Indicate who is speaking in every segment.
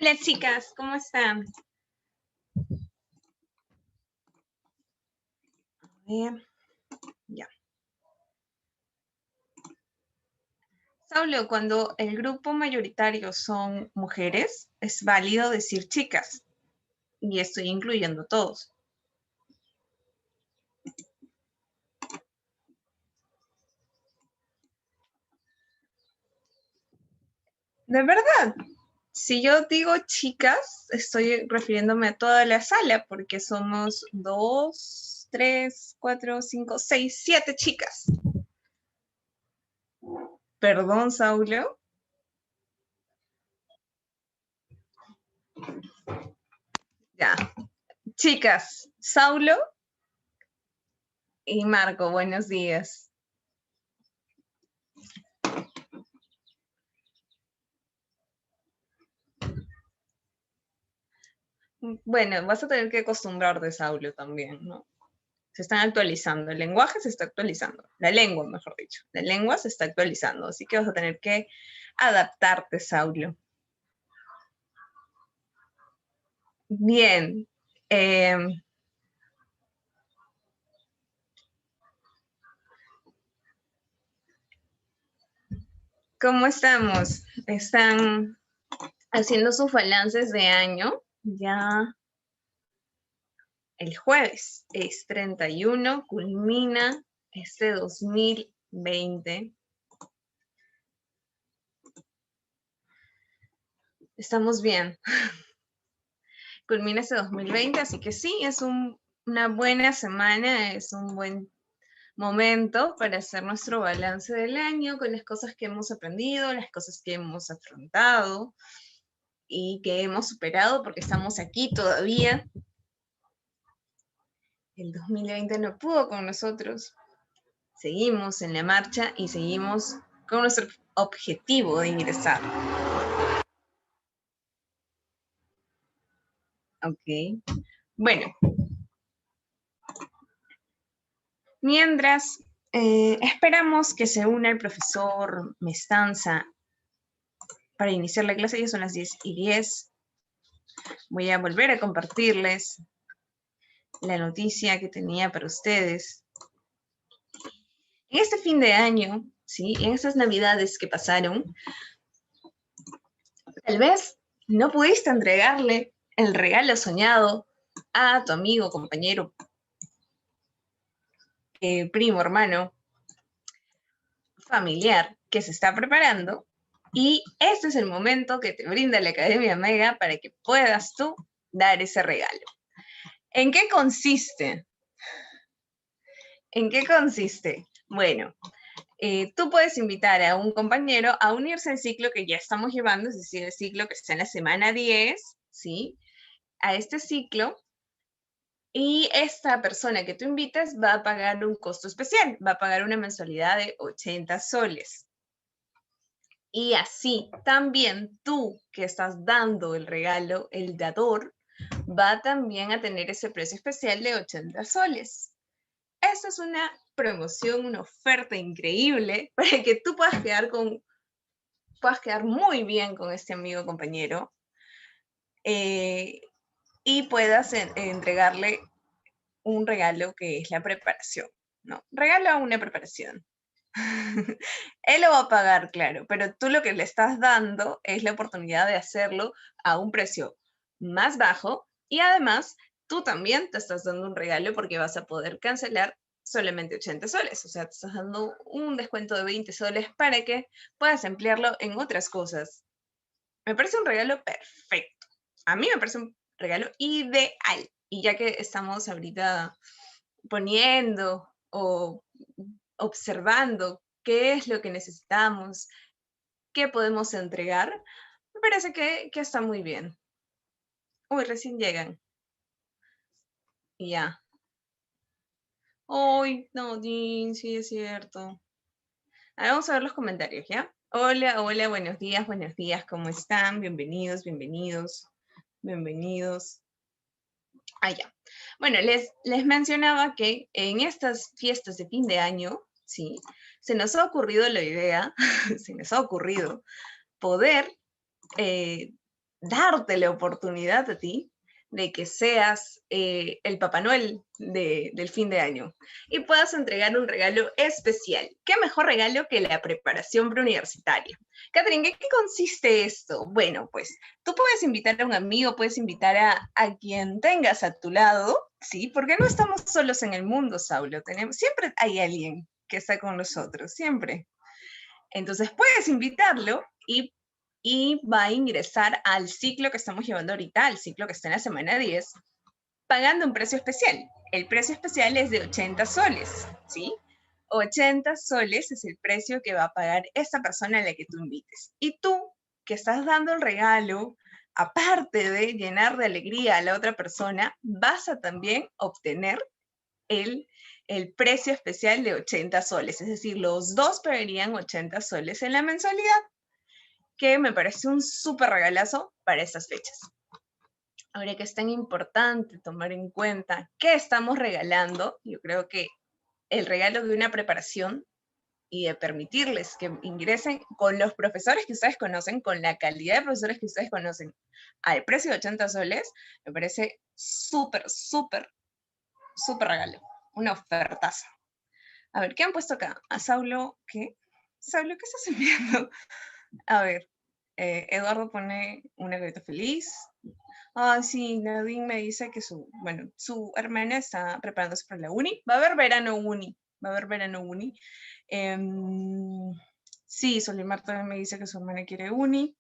Speaker 1: Hola chicas, ¿cómo están? Bien, ya. Saulo, cuando el grupo mayoritario son mujeres, es válido decir chicas, y estoy incluyendo a todos. De verdad, si yo digo chicas, estoy refiriéndome a toda la sala, porque somos 2, 3, 4, 5, 6, 7 chicas. Perdón, Saulo. Ya. Chicas, Saulo y Marco, buenos días. Bueno, vas a tener que acostumbrarte, Saulo, también, ¿no? Se están actualizando, el lenguaje se está actualizando, la lengua, mejor dicho, la lengua se está actualizando, así que vas a tener que adaptarte, Saulo. Bien. Eh, ¿Cómo estamos? ¿Están haciendo sus balances de año? Ya el jueves es 31, culmina este 2020. Estamos bien. Culmina este 2020, así que sí, es una buena semana, es un buen momento para hacer nuestro balance del año con las cosas que hemos aprendido, las cosas que hemos afrontado y que hemos superado porque estamos aquí todavía. El 2020 no pudo con nosotros. Seguimos en la marcha y seguimos con nuestro objetivo de ingresar. Ok. Bueno, mientras esperamos que se una el profesor Mestanza para iniciar la clase, ya son las 10:10. Voy a volver a compartirles la noticia que tenía para ustedes. En este fin de año, ¿sí? En estas navidades que pasaron, tal vez no pudiste entregarle el regalo soñado a tu amigo, compañero, primo, hermano, familiar que se está preparando. Y este es el momento que te brinda la Academia Mega para que puedas tú dar ese regalo. ¿En qué consiste? ¿En qué consiste? Bueno, tú puedes invitar a un compañero a unirse al ciclo que ya estamos llevando, es decir, el ciclo que está en la semana 10, ¿sí? A este ciclo, y esta persona que tú invitas va a pagar un costo especial, va a pagar una mensualidad de 80 soles. Y así también tú que estás dando el regalo, el dador, va también a tener ese precio especial de 80 soles. Esta es una promoción, una oferta increíble para que tú puedas quedar muy bien con este amigo compañero y puedas entregarle un regalo que es la preparación, ¿no? Regala una preparación. Él lo va a pagar, claro, pero tú lo que le estás dando es la oportunidad de hacerlo a un precio más bajo y además tú también te estás dando un regalo porque vas a poder cancelar solamente 80 soles, o sea, te estás dando un descuento de 20 soles para que puedas emplearlo en otras cosas. Me parece un regalo perfecto. A mí me parece un regalo ideal. Y ya que estamos ahorita poniendo o observando qué es lo que necesitamos, qué podemos entregar, me parece que está muy bien. Uy, recién llegan. Y ya. Uy, no, Jean, sí es cierto. Ahora vamos a ver los comentarios, ¿ya? Hola, hola, buenos días, ¿cómo están? Bienvenidos, bienvenidos, bienvenidos. Ah, ya. Bueno, les mencionaba que en estas fiestas de fin de año, sí, se nos ha ocurrido la idea, se nos ha ocurrido poder darte la oportunidad a ti de que seas el Papá Noel del fin de año y puedas entregar un regalo especial. ¿Qué mejor regalo que la preparación preuniversitaria? Catherine, ¿qué consiste esto? Bueno, pues tú puedes invitar a un amigo, puedes invitar a quien tengas a tu lado, ¿sí? Porque no estamos solos en el mundo, Saulo. Siempre hay alguien que está con nosotros, siempre. Entonces puedes invitarlo y va a ingresar al ciclo que estamos llevando ahorita, al ciclo que está en la semana 10, pagando un precio especial. El precio especial es de 80 soles, ¿sí? 80 soles es el precio que va a pagar esa persona a la que tú invites. Y tú, que estás dando el regalo, aparte de llenar de alegría a la otra persona, vas a también obtener el precio especial de 80 soles. Es decir, los dos pagarían 80 soles en la mensualidad, que me parece un súper regalazo para estas fechas. Ahora que es tan importante tomar en cuenta qué estamos regalando, yo creo que el regalo de una preparación y de permitirles que ingresen con los profesores que ustedes conocen, con la calidad de profesores que ustedes conocen, al precio de 80 soles, me parece súper, súper, súper regalo. Una ofertaza. A ver, ¿qué han puesto acá? A Saulo, ¿qué? Saulo, ¿qué estás enviando? A ver, Eduardo pone una carita feliz. Ah, sí, Nadine me dice que su hermana está preparándose para la uni. Va a haber verano uni. Sí, Solimar también me dice que su hermana quiere uni.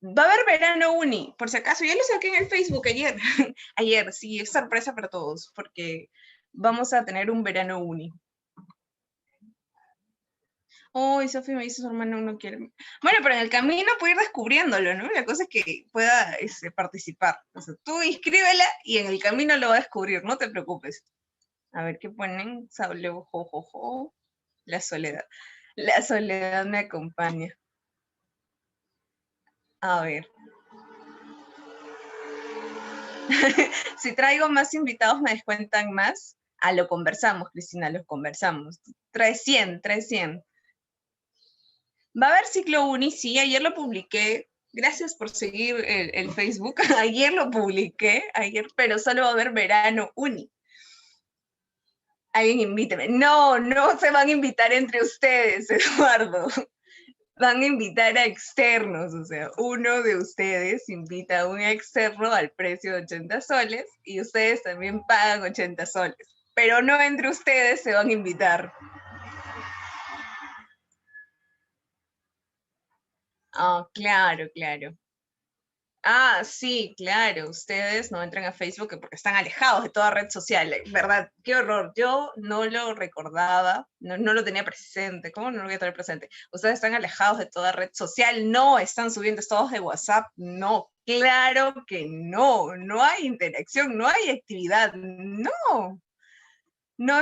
Speaker 1: Va a haber verano uni, por si acaso. Yo lo saqué en el Facebook ayer. Ayer, sí, es sorpresa para todos, porque vamos a tener un verano uni. Oh, y Sofi me dice su hermano no quiere. Bueno, pero en el camino puede ir descubriéndolo, ¿no? La cosa es que pueda participar. O sea, tú inscríbela y en el camino lo va a descubrir, no te preocupes. A ver qué ponen. Saulo, jo. La soledad. La soledad me acompaña. A ver. Si traigo más invitados, me descuentan más. Ah, lo conversamos, Cristina, lo conversamos. Trae 100. Va a haber ciclo uni, sí, ayer lo publiqué. Gracias por seguir el Facebook. Ayer lo publiqué, pero solo va a haber verano uni. Alguien invíteme. No se van a invitar entre ustedes, Eduardo. Van a invitar a externos, o sea, uno de ustedes invita a un externo al precio de 80 soles y ustedes también pagan 80 soles. Pero no entre ustedes se van a invitar. Ah, claro. Ah, sí, claro, ustedes no entran a Facebook porque están alejados de toda red social, ¿verdad? Qué horror, yo no lo recordaba, no lo tenía presente, ¿cómo no lo voy a tener presente? Ustedes están alejados de toda red social, no están subiendo estados de WhatsApp, no, claro que no hay interacción, no hay actividad, no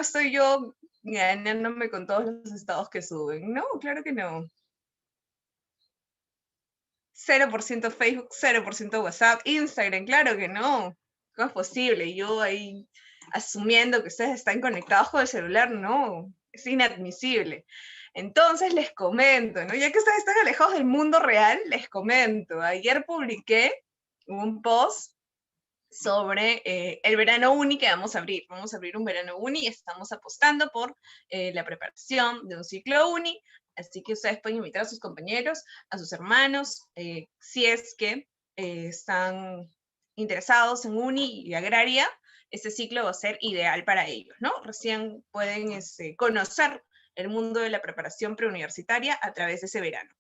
Speaker 1: estoy yo ganándome con todos los estados que suben, no, claro que no. 0% Facebook, 0% WhatsApp, Instagram, claro que no. ¿Cómo es posible? Yo ahí asumiendo que ustedes están conectados con el celular, no, es inadmisible. Entonces les comento, ¿no? Ya que ustedes están alejados del mundo real, les comento. Ayer publiqué un post sobre el verano uni que vamos a abrir. Vamos a abrir un verano uni y estamos apostando por la preparación de un ciclo uni. Así que ustedes pueden invitar a sus compañeros, a sus hermanos, si es que están interesados en uni y agraria, este ciclo va a ser ideal para ellos, ¿no? Recién pueden conocer el mundo de la preparación preuniversitaria a través de ese verano.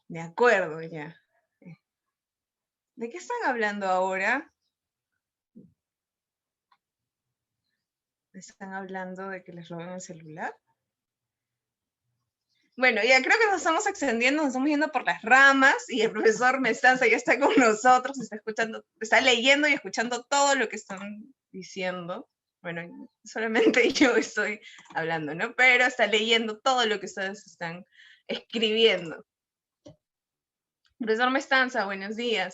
Speaker 1: De acuerdo, ya. ¿De qué están hablando ahora? ¿Están hablando de que les roben el celular? Bueno, ya creo que nos estamos extendiendo, nos estamos yendo por las ramas y el profesor Mestanza ya está con nosotros, está escuchando, está leyendo y escuchando todo lo que están diciendo. Bueno, solamente yo estoy hablando, ¿no? Pero está leyendo todo lo que ustedes están escribiendo. Profesor Mestanza, buenos días.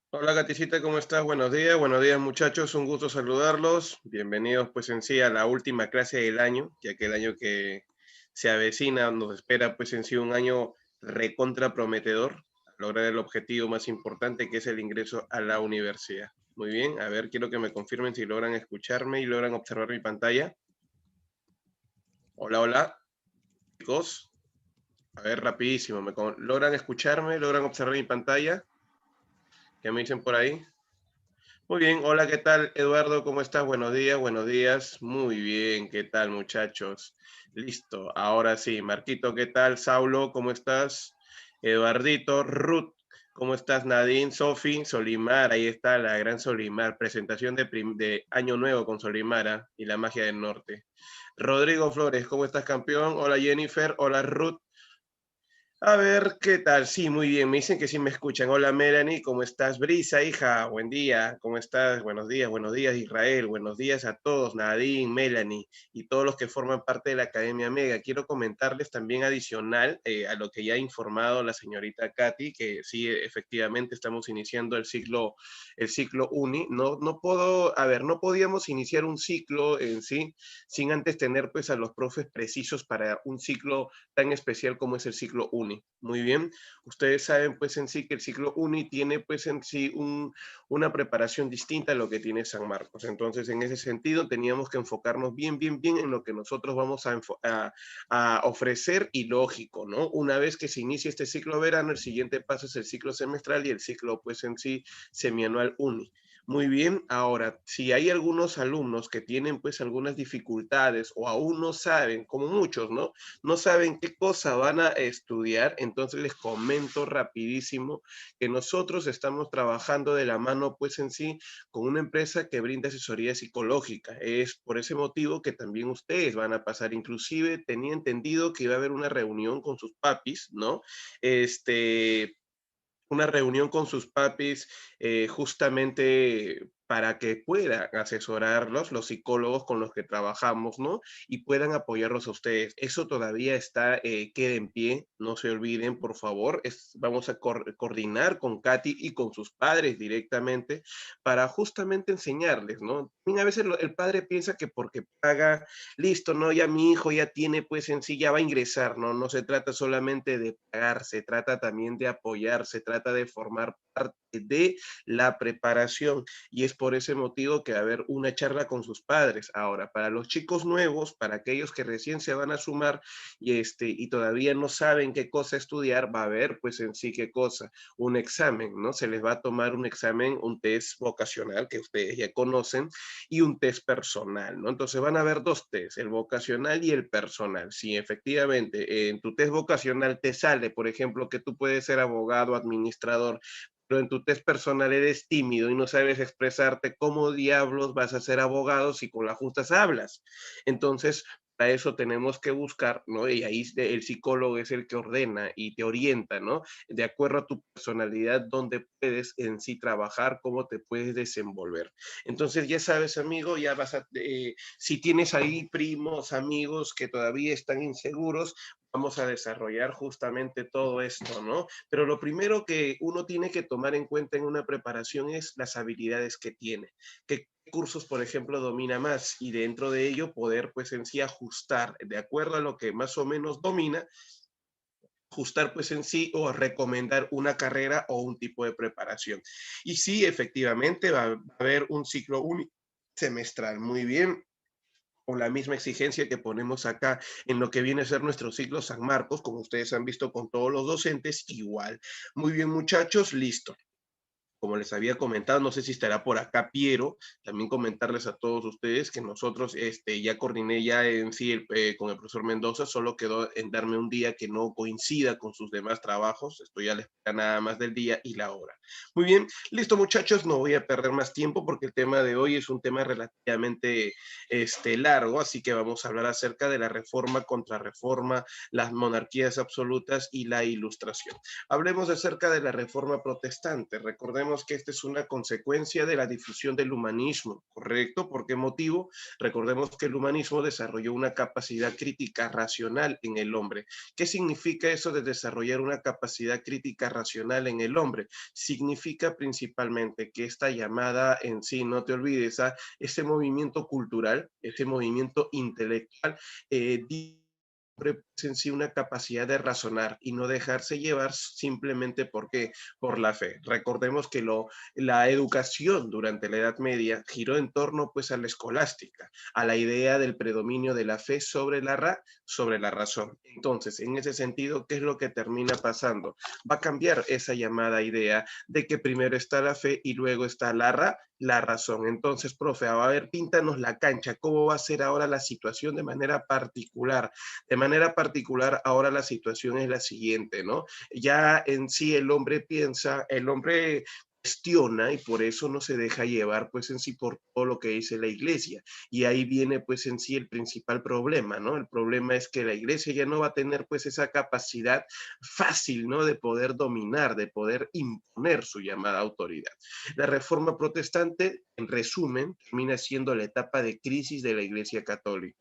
Speaker 2: Hola Gaticita, ¿cómo estás? Buenos días muchachos, un gusto saludarlos. Bienvenidos pues en sí a la última clase del año, ya que el año que se avecina nos espera pues en sí un año recontra prometedor, a lograr el objetivo más importante que es el ingreso a la universidad. Muy bien, a ver, quiero que me confirmen si logran escucharme y logran observar mi pantalla. Hola, hola, chicos. A ver, rapidísimo, ¿logran escucharme? ¿Logran observar mi pantalla? ¿Qué me dicen por ahí? Muy bien, hola, ¿qué tal, Eduardo? ¿Cómo estás? Buenos días, buenos días. Muy bien, ¿qué tal, muchachos? Listo, ahora sí. Marquito, ¿qué tal? Saulo, ¿cómo estás? Eduardito, Ruth, ¿cómo estás? Nadine, Sofi, Solimar, ahí está la gran Solimar. Presentación de Año Nuevo con Solimara y la magia del norte. Rodrigo Flores, ¿cómo estás, campeón? Hola, Jennifer, hola, Ruth. A ver, ¿qué tal? Sí, muy bien. Me dicen que sí me escuchan. Hola, Melanie, ¿cómo estás? Brisa, hija, buen día. ¿Cómo estás? Buenos días, Israel. Buenos días a todos, Nadine, Melanie y todos los que forman parte de la Academia Mega. Quiero comentarles también adicional a lo que ya ha informado la señorita Katy, que sí, efectivamente estamos iniciando el ciclo Uni. No puedo, a ver, no podíamos iniciar un ciclo en sí sin antes tener pues a los profes precisos para un ciclo tan especial como es el ciclo Uni. Muy bien, ustedes saben pues en sí que el ciclo Uni tiene pues en sí una preparación distinta a lo que tiene San Marcos. Entonces, en ese sentido, teníamos que enfocarnos bien en lo que nosotros vamos a ofrecer y lógico, ¿no? Una vez que se inicie este ciclo verano, el siguiente paso es el ciclo semestral y el ciclo pues en sí semianual Uni. Muy bien, ahora, si hay algunos alumnos que tienen pues algunas dificultades o aún no saben, como muchos, ¿no? No saben qué cosa van a estudiar, entonces les comento rapidísimo que nosotros estamos trabajando de la mano, pues en sí, con una empresa que brinda asesoría psicológica. Es por ese motivo que también ustedes van a pasar, inclusive tenía entendido que iba a haber una reunión con sus papis, ¿no? Este, una reunión con sus papis justamente para que puedan asesorarlos, los psicólogos con los que trabajamos, ¿no? Y puedan apoyarlos a ustedes. Eso todavía está, queda en pie, no se olviden, por favor. Vamos a coordinar con Katy y con sus padres directamente para justamente enseñarles, ¿no? También a veces el padre piensa que porque paga, listo, ¿no? Ya mi hijo ya tiene, pues en sí, ya va a ingresar, ¿no? No se trata solamente de pagar, se trata también de apoyar, se trata de formar parte de la preparación y es por ese motivo que va a haber una charla con sus padres. Ahora, para los chicos nuevos, para aquellos que recién se van a sumar y todavía no saben qué cosa estudiar, va a haber pues en sí qué cosa, un examen, ¿no? Se les va a tomar un examen, un test vocacional que ustedes ya conocen y un test personal, ¿no? Entonces van a haber dos tests, el vocacional y el personal. Si efectivamente en tu test vocacional te sale, por ejemplo, que tú puedes ser abogado, administrador, pero en tu test personal eres tímido y no sabes expresarte, ¿cómo diablos vas a ser abogado si con las justas hablas? Entonces, para eso tenemos que buscar, ¿no? Y ahí el psicólogo es el que ordena y te orienta, ¿no? De acuerdo a tu personalidad, dónde puedes en sí trabajar, cómo te puedes desenvolver. Entonces, ya sabes, amigo, si tienes ahí primos, amigos que todavía están inseguros, vamos a desarrollar justamente todo esto, ¿no? Pero lo primero que uno tiene que tomar en cuenta en una preparación es las habilidades que tiene, qué cursos, por ejemplo, domina más y dentro de ello poder, pues en sí, ajustar de acuerdo a lo que más o menos domina, ajustar pues en sí o recomendar una carrera o un tipo de preparación. Y sí, efectivamente, va a haber un ciclo semestral. Muy bien, con la misma exigencia que ponemos acá en lo que viene a ser nuestro ciclo San Marcos, como ustedes han visto con todos los docentes, igual. Muy bien, muchachos, listo. Como les había comentado, no sé si estará por acá Piero, también comentarles a todos ustedes que nosotros ya coordiné ya en sí con el profesor Mendoza, solo quedó en darme un día que no coincida con sus demás trabajos, estoy a la espera nada más del día y la hora. Muy bien, listo muchachos, no voy a perder más tiempo porque el tema de hoy es un tema relativamente largo, así que vamos a hablar acerca de la reforma, contrarreforma, las monarquías absolutas y la ilustración. Hablemos acerca de la reforma protestante. Recordemos recordemos que esta es una consecuencia de la difusión del humanismo, ¿correcto? ¿Por qué motivo? Recordemos que el humanismo desarrolló una capacidad crítica racional en el hombre. ¿Qué significa eso de desarrollar una capacidad crítica racional en el hombre? Significa principalmente que esta llamada en sí, no te olvides, ese movimiento cultural, este movimiento intelectual, pues, en sí una capacidad de razonar y no dejarse llevar simplemente porque por la fe. Recordemos que la educación durante la Edad Media giró en torno pues a la escolástica, a la idea del predominio de la fe sobre la razón. Entonces, en ese sentido, ¿qué es lo que termina pasando? Va a cambiar esa llamada idea de que primero está la fe y luego está la razón. Entonces, profe, a ver, píntanos la cancha, ¿cómo va a ser ahora la situación de manera particular? De manera particular, ahora la situación es la siguiente, ¿no? Ya en sí el hombre piensa, el hombre cuestiona y por eso no se deja llevar pues en sí por todo lo que dice la iglesia. Y ahí viene pues en sí el principal problema, ¿no? El problema es que la iglesia ya no va a tener pues esa capacidad fácil, ¿no? De poder dominar, de poder imponer su llamada autoridad. La reforma protestante, en resumen, termina siendo la etapa de crisis de la iglesia católica.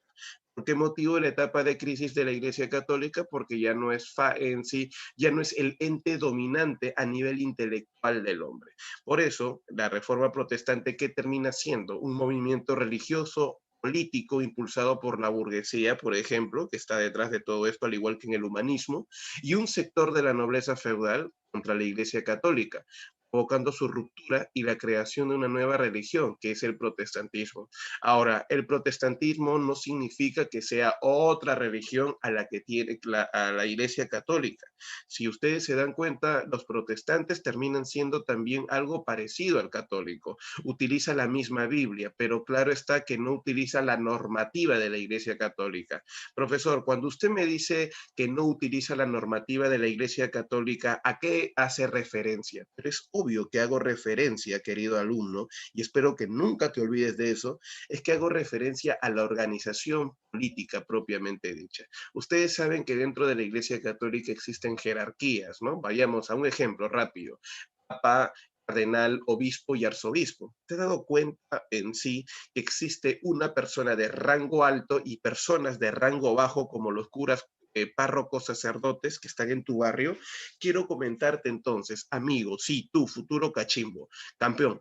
Speaker 2: ¿Por qué motivo la etapa de crisis de la Iglesia Católica? Porque ya no es en sí, ya no es el ente dominante a nivel intelectual del hombre. Por eso, la Reforma Protestante, ¿qué termina siendo? Un movimiento religioso político impulsado por la burguesía, por ejemplo, que está detrás de todo esto, al igual que en el humanismo, y un sector de la nobleza feudal contra la Iglesia Católica, provocando su ruptura y la creación de una nueva religión, que es el protestantismo. Ahora, el protestantismo no significa que sea otra religión a la que tiene a la Iglesia Católica. Si ustedes se dan cuenta, los protestantes terminan siendo también algo parecido al católico. Utiliza la misma Biblia, pero claro está que no utiliza la normativa de la Iglesia Católica. Profesor, cuando usted me dice que no utiliza la normativa de la Iglesia Católica, ¿a qué hace referencia? Pero es obvio que hago referencia, querido alumno, y espero que nunca te olvides de eso, es que hago referencia a la organización política propiamente dicha. Ustedes saben que dentro de la Iglesia Católica existen jerarquías, ¿no? Vayamos a un ejemplo rápido. Papa, cardenal, obispo y arzobispo. ¿Te has dado cuenta en sí que existe una persona de rango alto y personas de rango bajo como los curas, párrocos, sacerdotes que están en tu barrio? Quiero comentarte entonces, amigo, sí, tú, futuro cachimbo, campeón,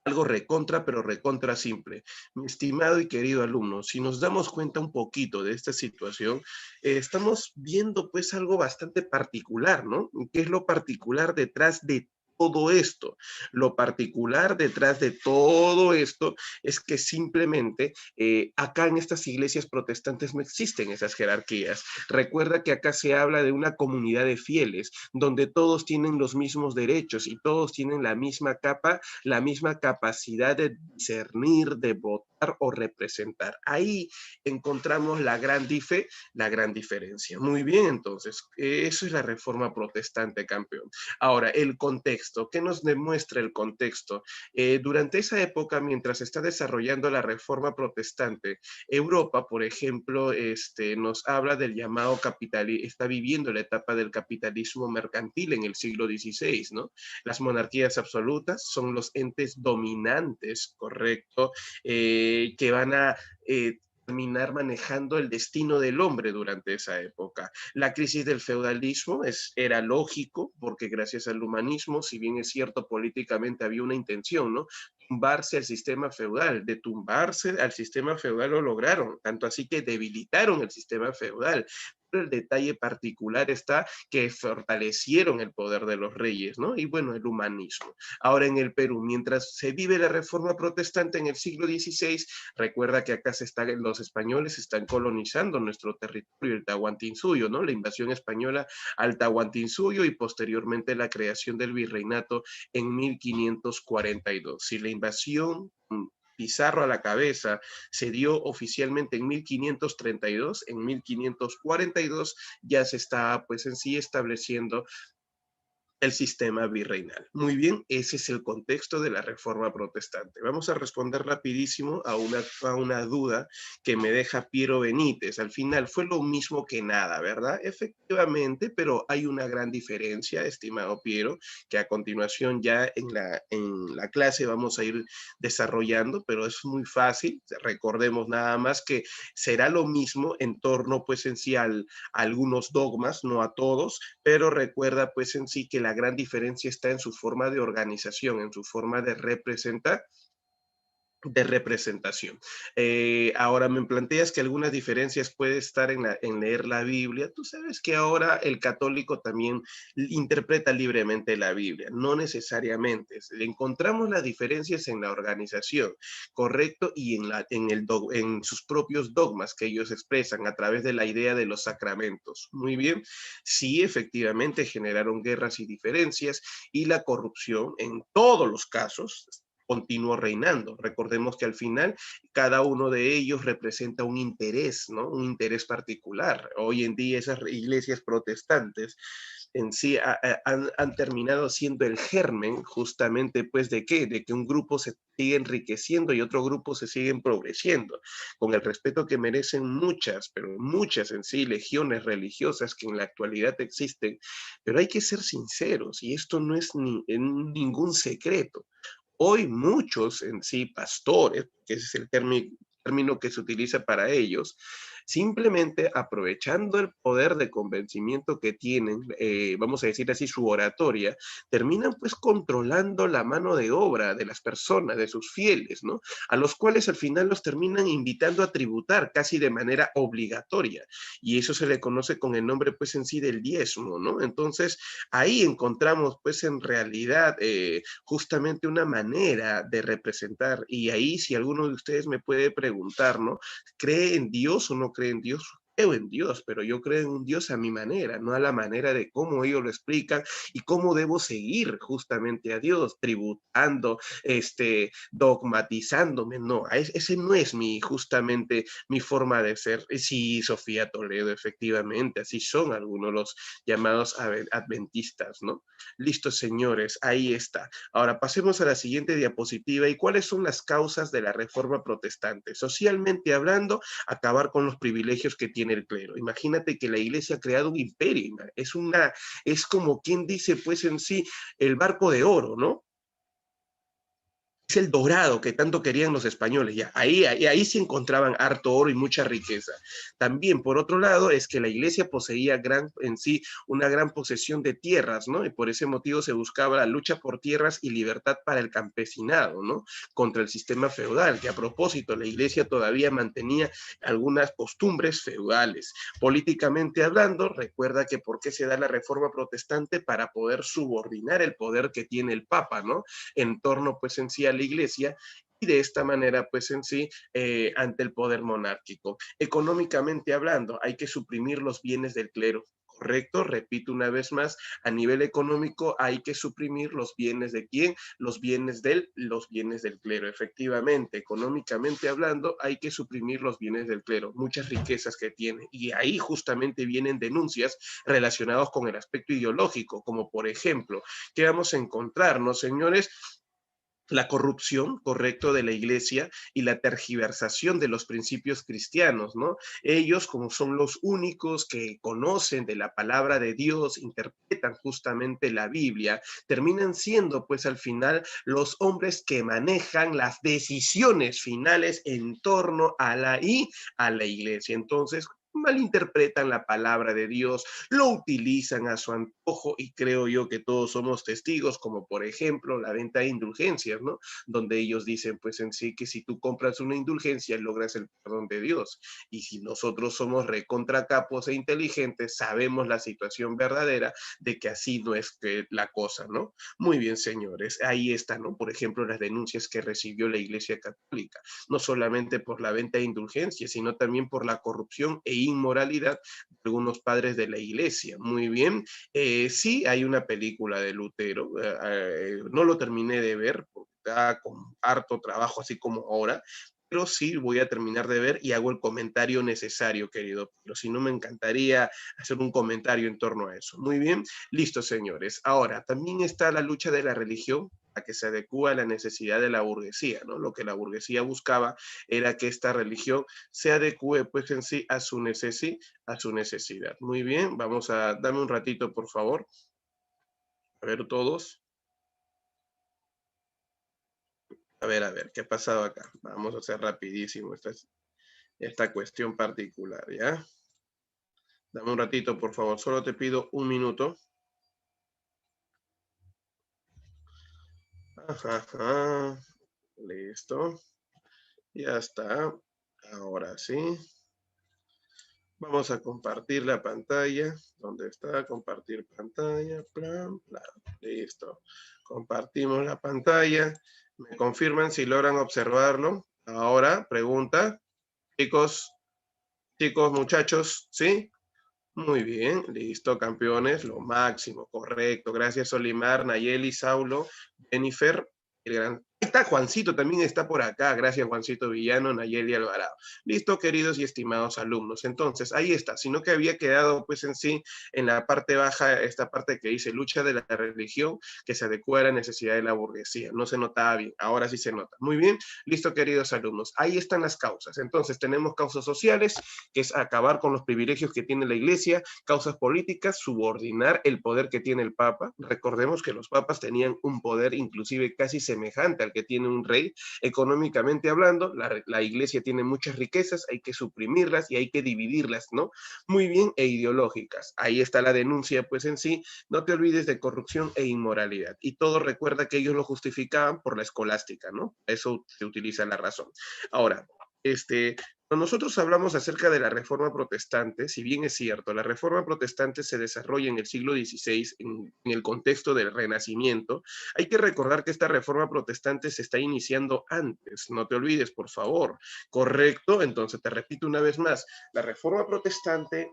Speaker 2: algo recontra, pero recontra simple. Mi estimado y querido alumno, si nos damos cuenta un poquito de esta situación, estamos viendo pues algo bastante particular, ¿no? ¿Qué es lo particular detrás de todo esto? Lo particular detrás de todo esto es que simplemente acá en estas iglesias protestantes no existen esas jerarquías. Recuerda que acá se habla de una comunidad de fieles, donde todos tienen los mismos derechos y todos tienen la misma capacidad de discernir, de votar o representar. Ahí encontramos la gran diferencia. Muy bien, entonces, eso es la reforma protestante, campeón. Ahora, el contexto. ¿Qué nos demuestra el contexto? Durante esa época, mientras se está desarrollando la reforma protestante, Europa, por ejemplo, nos habla del llamado capitalismo, está viviendo la etapa del capitalismo mercantil en el siglo XVI, ¿no? Las monarquías absolutas son los entes dominantes, correcto, que van a terminar manejando el destino del hombre durante esa época. La crisis del feudalismo era lógico, porque gracias al humanismo, si bien es cierto políticamente había una intención, ¿no? Tumbarse al sistema feudal, de tumbarse al sistema feudal lo lograron, tanto así que debilitaron el sistema feudal. Pero el detalle particular está que fortalecieron el poder de los reyes, ¿no? Y bueno, el humanismo. Ahora en el Perú, mientras se vive la reforma protestante en el siglo XVI, recuerda que acá los españoles están colonizando nuestro territorio, el Tahuantinsuyo, ¿no? La invasión española al Tahuantinsuyo y posteriormente la creación del virreinato en 1542. Si la invasión Pizarro a la cabeza se dio oficialmente en 1532, en 1542 ya se está pues en sí estableciendo el sistema virreinal. Muy bien, ese es el contexto de la Reforma Protestante. Vamos a responder rapidísimo a una duda que me deja Piero Benítez. Al final fue lo mismo que nada, ¿verdad? Efectivamente, pero hay una gran diferencia, estimado Piero, que a continuación ya en la clase vamos a ir desarrollando, pero es muy fácil. Recordemos nada más que será lo mismo en torno, pues en sí, a algunos dogmas, no a todos, pero recuerda pues en sí que la gran diferencia está en su forma de organización, en su forma de representar, de representación. Ahora me planteas que algunas diferencias puede estar en leer la Biblia. Tú sabes que ahora el católico también interpreta libremente la Biblia, no necesariamente. Encontramos las diferencias en la organización, correcto, y en sus propios dogmas que ellos expresan a través de la idea de los sacramentos. Muy bien, sí, efectivamente generaron guerras y diferencias y la corrupción en todos los casos continuó reinando. Recordemos que al final cada uno de ellos representa un interés, ¿no? Un interés particular. Hoy en día esas iglesias protestantes en sí han terminado siendo el germen justamente pues de qué, de que un grupo se sigue enriqueciendo y otro grupo se sigue empobreciendo, con el respeto que merecen muchas, pero muchas en sí legiones religiosas que en la actualidad existen, pero hay que ser sinceros y esto no es ningún secreto. Hoy muchos en sí pastores, que ese es el término que se utiliza para ellos, simplemente aprovechando el poder de convencimiento que tienen, vamos a decir así, su oratoria, terminan pues controlando la mano de obra de las personas, de sus fieles, ¿no? A los cuales al final los terminan invitando a tributar casi de manera obligatoria. Y eso se le conoce con el nombre pues en sí del diezmo, ¿no? Entonces ahí encontramos pues en realidad justamente una manera de representar. Y ahí si alguno de ustedes me puede preguntar, ¿no? ¿Cree en Dios o no cree en Dios? Creo en Dios, pero yo creo en un Dios a mi manera, no a la manera de cómo ellos lo explican y cómo debo seguir justamente a Dios, tributando, dogmatizándome. No, ese no es justamente mi forma de ser. Sí, Sofía Toledo, efectivamente, así son algunos los llamados adventistas, ¿no? Listo, señores, ahí está. Ahora pasemos a la siguiente diapositiva. ¿Y cuáles son las causas de la Reforma Protestante? Socialmente hablando, acabar con los privilegios que tiene el clero. Imagínate que la iglesia ha creado un imperio. Es como quien dice, pues en sí, el barco de oro, ¿no? Es el dorado que tanto querían los españoles. Ya, ahí se encontraban harto oro y mucha riqueza. También, por otro lado, es que la iglesia poseía en sí una gran posesión de tierras, ¿no? Y por ese motivo se buscaba la lucha por tierras y libertad para el campesinado, ¿no? Contra el sistema feudal, que a propósito, la iglesia todavía mantenía algunas costumbres feudales. Políticamente hablando, recuerda que por qué se da la reforma protestante para poder subordinar el poder que tiene el Papa, ¿no? En torno, pues, en sí a la iglesia y de esta manera, pues en sí, ante el poder monárquico. Económicamente hablando, hay que suprimir los bienes del clero. Correcto, repito una vez más, a nivel económico hay que suprimir los bienes de quién, los bienes del clero. Efectivamente, económicamente hablando, hay que suprimir los bienes del clero, muchas riquezas que tiene. Y ahí justamente vienen denuncias relacionadas con el aspecto ideológico, como por ejemplo, ¿qué vamos a encontrarnos, señores? La corrupción, correcto, de la iglesia y la tergiversación de los principios cristianos, ¿no? Ellos, como son los únicos que conocen de la palabra de Dios, interpretan justamente la Biblia, terminan siendo, pues al final, los hombres que manejan las decisiones finales en torno a la iglesia. Entonces, malinterpretan la palabra de Dios, lo utilizan a su antojo y creo yo que todos somos testigos, como por ejemplo la venta de indulgencias, ¿no? Donde ellos dicen pues en sí que si tú compras una indulgencia logras el perdón de Dios y si nosotros somos recontra capos e inteligentes sabemos la situación verdadera de que así no es que la cosa, ¿no? Muy bien, señores, ahí está, ¿no? Por ejemplo, las denuncias que recibió la Iglesia Católica, no solamente por la venta de indulgencias, sino también por la corrupción e inmoralidad de algunos padres de la iglesia. Muy bien. Sí, hay una película de Lutero. No lo terminé de ver porque está con harto trabajo, así como ahora. pero sí voy a terminar de ver y hago el comentario necesario, querido. Pero si no, me encantaría hacer un comentario en torno a eso. Muy bien, listo, señores. Ahora, también está la lucha de la religión, a que se adecúa a la necesidad de la burguesía, ¿no? Lo que la burguesía buscaba era que esta religión se adecúe, pues, en sí a su necesidad. Muy bien, vamos a, dame un ratito, por favor. A ver todos. A ver, ¿qué ha pasado acá? Vamos a hacer rapidísimo esta cuestión particular, ¿ya? Dame un ratito, por favor, solo te pido un minuto. Ajá, ajá. Listo. Ya está. Ahora sí. Vamos a compartir la pantalla. ¿Dónde está? Compartir pantalla. Plan, plan. Listo. Compartimos la pantalla. Me confirman si logran observarlo. Ahora, pregunta. Chicos, muchachos, ¿sí? Muy bien, listo, campeones, lo máximo, correcto. Gracias, Olimar, Nayeli, Saulo, Jennifer, el gran... Ahí está Juancito, también está por acá. Gracias, Juancito Villano, Nayeli Alvarado. Listo, queridos y estimados alumnos. Entonces, ahí está, sino que había quedado, pues, en sí, en la parte baja, esta parte que dice lucha de la religión que se adecua a la necesidad de la burguesía. No se notaba bien, ahora sí se nota. Muy bien, listo, queridos alumnos. Ahí están las causas. Entonces, tenemos causas sociales, que es acabar con los privilegios que tiene la iglesia, causas políticas, subordinar el poder que tiene el papa. Recordemos que los papas tenían un poder inclusive casi semejante al que tiene un rey, económicamente hablando. La iglesia tiene muchas riquezas, hay que suprimirlas y hay que dividirlas, ¿no? Muy bien, e ideológicas. Ahí está la denuncia, pues en sí, no te olvides de corrupción e inmoralidad. Y todo recuerda que ellos lo justificaban por la escolástica, ¿no? Eso se utiliza la razón. Ahora, cuando nosotros hablamos acerca de la Reforma Protestante, si bien es cierto, la Reforma Protestante se desarrolla en el siglo XVI en el contexto del Renacimiento, hay que recordar que esta Reforma Protestante se está iniciando antes, no te olvides, por favor, ¿correcto? Entonces, te repito una vez más, la Reforma Protestante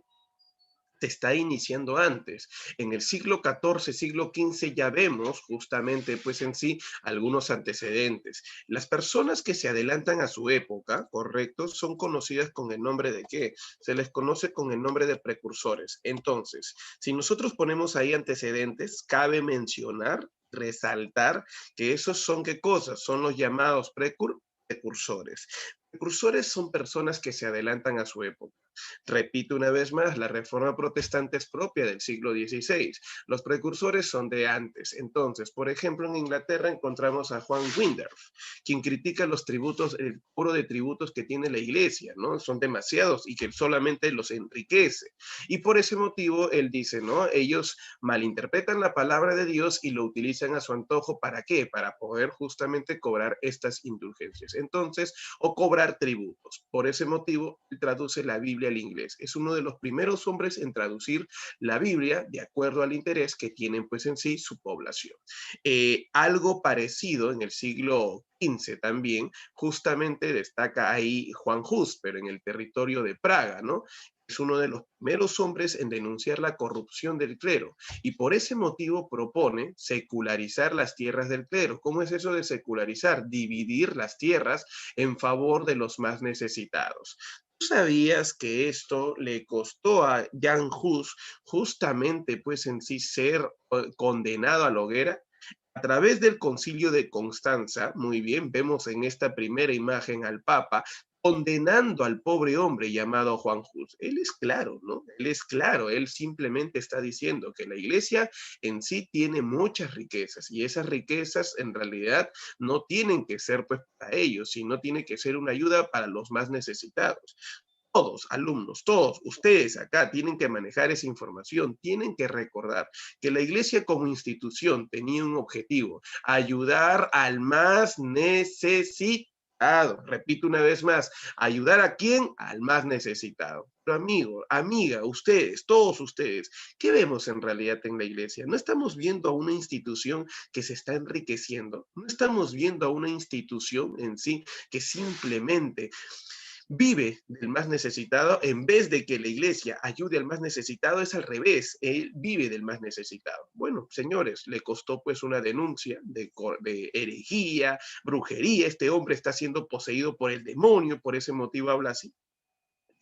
Speaker 2: se está iniciando antes. En el siglo XIV, siglo XV ya vemos justamente pues en sí algunos antecedentes. Las personas que se adelantan a su época, correcto, son conocidas con el nombre de ¿qué? Se les conoce con el nombre de precursores. Entonces, si nosotros ponemos ahí antecedentes, cabe mencionar, resaltar que esos son ¿qué cosas? Son los llamados precursores. Precursores son personas que se adelantan a su época. Repito una vez más, la reforma protestante es propia del siglo XVI. Los precursores son de antes. Entonces, por ejemplo, en Inglaterra encontramos a Juan Wycliffe, quien critica los tributos, el cobro de tributos que tiene la iglesia, ¿no? Son demasiados y que solamente los enriquece. Y por ese motivo, él dice, ¿no? Ellos malinterpretan la palabra de Dios y lo utilizan a su antojo. ¿Para qué? Para poder justamente cobrar estas indulgencias. Entonces, o cobrar tributos. Por ese motivo, él traduce la Biblia al inglés. Es uno de los primeros hombres en traducir la Biblia de acuerdo al interés que tienen pues en sí su población. Algo parecido en el siglo XV también, justamente destaca ahí Juan Hus, pero en el territorio de Praga, ¿no? Es uno de los primeros hombres en denunciar la corrupción del clero y por ese motivo propone secularizar las tierras del clero. ¿Cómo es eso de secularizar? Dividir las tierras en favor de los más necesitados. ¿Tú sabías que esto le costó a Jan Hus justamente pues en sí ser condenado a la hoguera? A través del concilio de Constanza, muy bien, vemos en esta primera imagen al Papa condenando al pobre hombre llamado Juan Hus. Él es claro, ¿no? Él es claro, él simplemente está diciendo que la iglesia en sí tiene muchas riquezas y esas riquezas en realidad no tienen que ser pues para ellos, sino tiene que ser una ayuda para los más necesitados. Todos, alumnos, todos ustedes acá tienen que manejar esa información, tienen que recordar que la iglesia como institución tenía un objetivo, ayudar al más necesitado. Repito una vez más, ¿ayudar a quién? Al más necesitado. Pero amigo, amiga, ustedes, todos ustedes, ¿qué vemos en realidad en la iglesia? No estamos viendo a una institución que se está enriqueciendo, no estamos viendo a una institución en sí que simplemente vive del más necesitado, en vez de que la iglesia ayude al más necesitado, es al revés, él vive del más necesitado. Bueno, señores, le costó pues una denuncia de herejía, brujería, este hombre está siendo poseído por el demonio, por ese motivo habla así.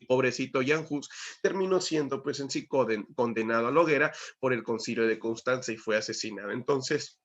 Speaker 2: Pobrecito Jan Hus terminó siendo pues en sí condenado a la hoguera por el concilio de Constanza y fue asesinado. Entonces,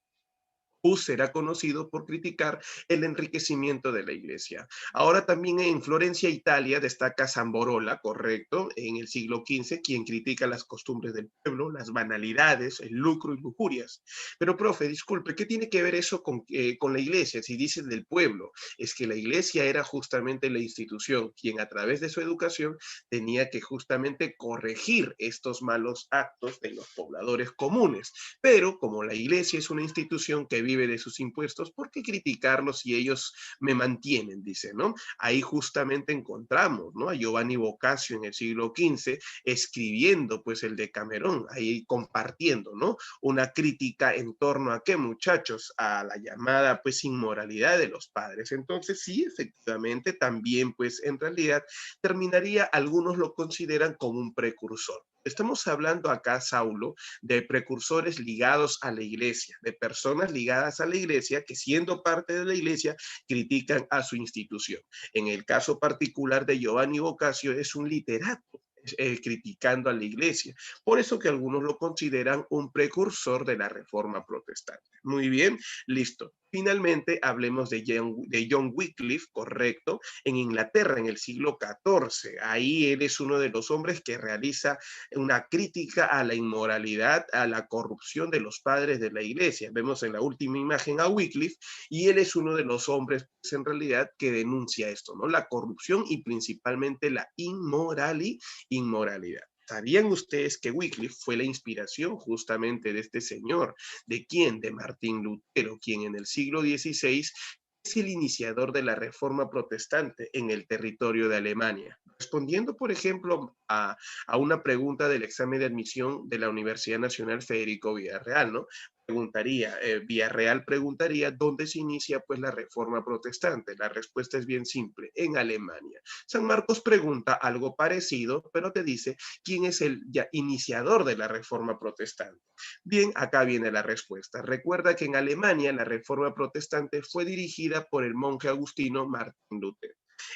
Speaker 2: Hus será conocido por criticar el enriquecimiento de la iglesia. Ahora también en Florencia, Italia, destaca Samborola, correcto, en el siglo XV, quien critica las costumbres del pueblo, las banalidades, el lucro y lujurias. Pero, profe, disculpe, ¿qué tiene que ver eso con la iglesia? Si dices del pueblo, es que la iglesia era justamente la institución, quien a través de su educación tenía que justamente corregir estos malos actos de los pobladores comunes. Pero como la iglesia es una institución que vive de sus impuestos, ¿por qué criticarlos si ellos me mantienen? Dice, ¿no? Ahí justamente encontramos, ¿no? A Giovanni Boccaccio en el siglo XV escribiendo, pues, el Decamerón, ahí compartiendo, ¿no? Una crítica en torno a qué, muchachos, a la llamada, pues, inmoralidad de los padres. Entonces, sí, efectivamente, también, pues, en realidad, terminaría, algunos lo consideran como un precursor. Estamos hablando acá, Saulo, de precursores ligados a la iglesia, de personas ligadas a la iglesia que siendo parte de la iglesia critican a su institución. En el caso particular de Giovanni Boccaccio es un literato criticando a la iglesia. Por eso que algunos lo consideran un precursor de la Reforma Protestante. Muy bien, listo. Finalmente, hablemos de John Wycliffe, correcto, en Inglaterra en el siglo XIV. Ahí él es uno de los hombres que realiza una crítica a la inmoralidad, a la corrupción de los padres de la iglesia. Vemos en la última imagen a Wycliffe y él es uno de los hombres, pues, en realidad, que denuncia esto, ¿no? La corrupción y principalmente la inmoralidad. ¿Sabían ustedes que Wycliffe fue la inspiración justamente de este señor? ¿De quién? De Martín Lutero, quien en el siglo XVI es el iniciador de la Reforma Protestante en el territorio de Alemania. Respondiendo, por ejemplo, a una pregunta del examen de admisión de la Universidad Nacional Federico Villarreal, ¿no? Villarreal preguntaría dónde se inicia pues la Reforma Protestante. La respuesta es bien simple, en Alemania. San Marcos pregunta algo parecido, pero te dice quién es el ya iniciador de la Reforma Protestante. Bien, acá viene la respuesta. Recuerda que en Alemania la Reforma Protestante fue dirigida por el monje agustino Martín Lutero.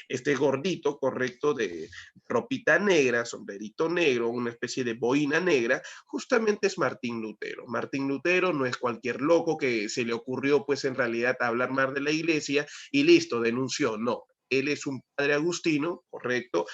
Speaker 2: Este gordito, correcto, de ropita negra, sombrerito negro, una especie de boina negra, justamente es Martín Lutero. Martín Lutero no es cualquier loco que se le ocurrió, pues, en realidad hablar mal de la iglesia y listo, denunció. No, él es un padre agustino, correcto,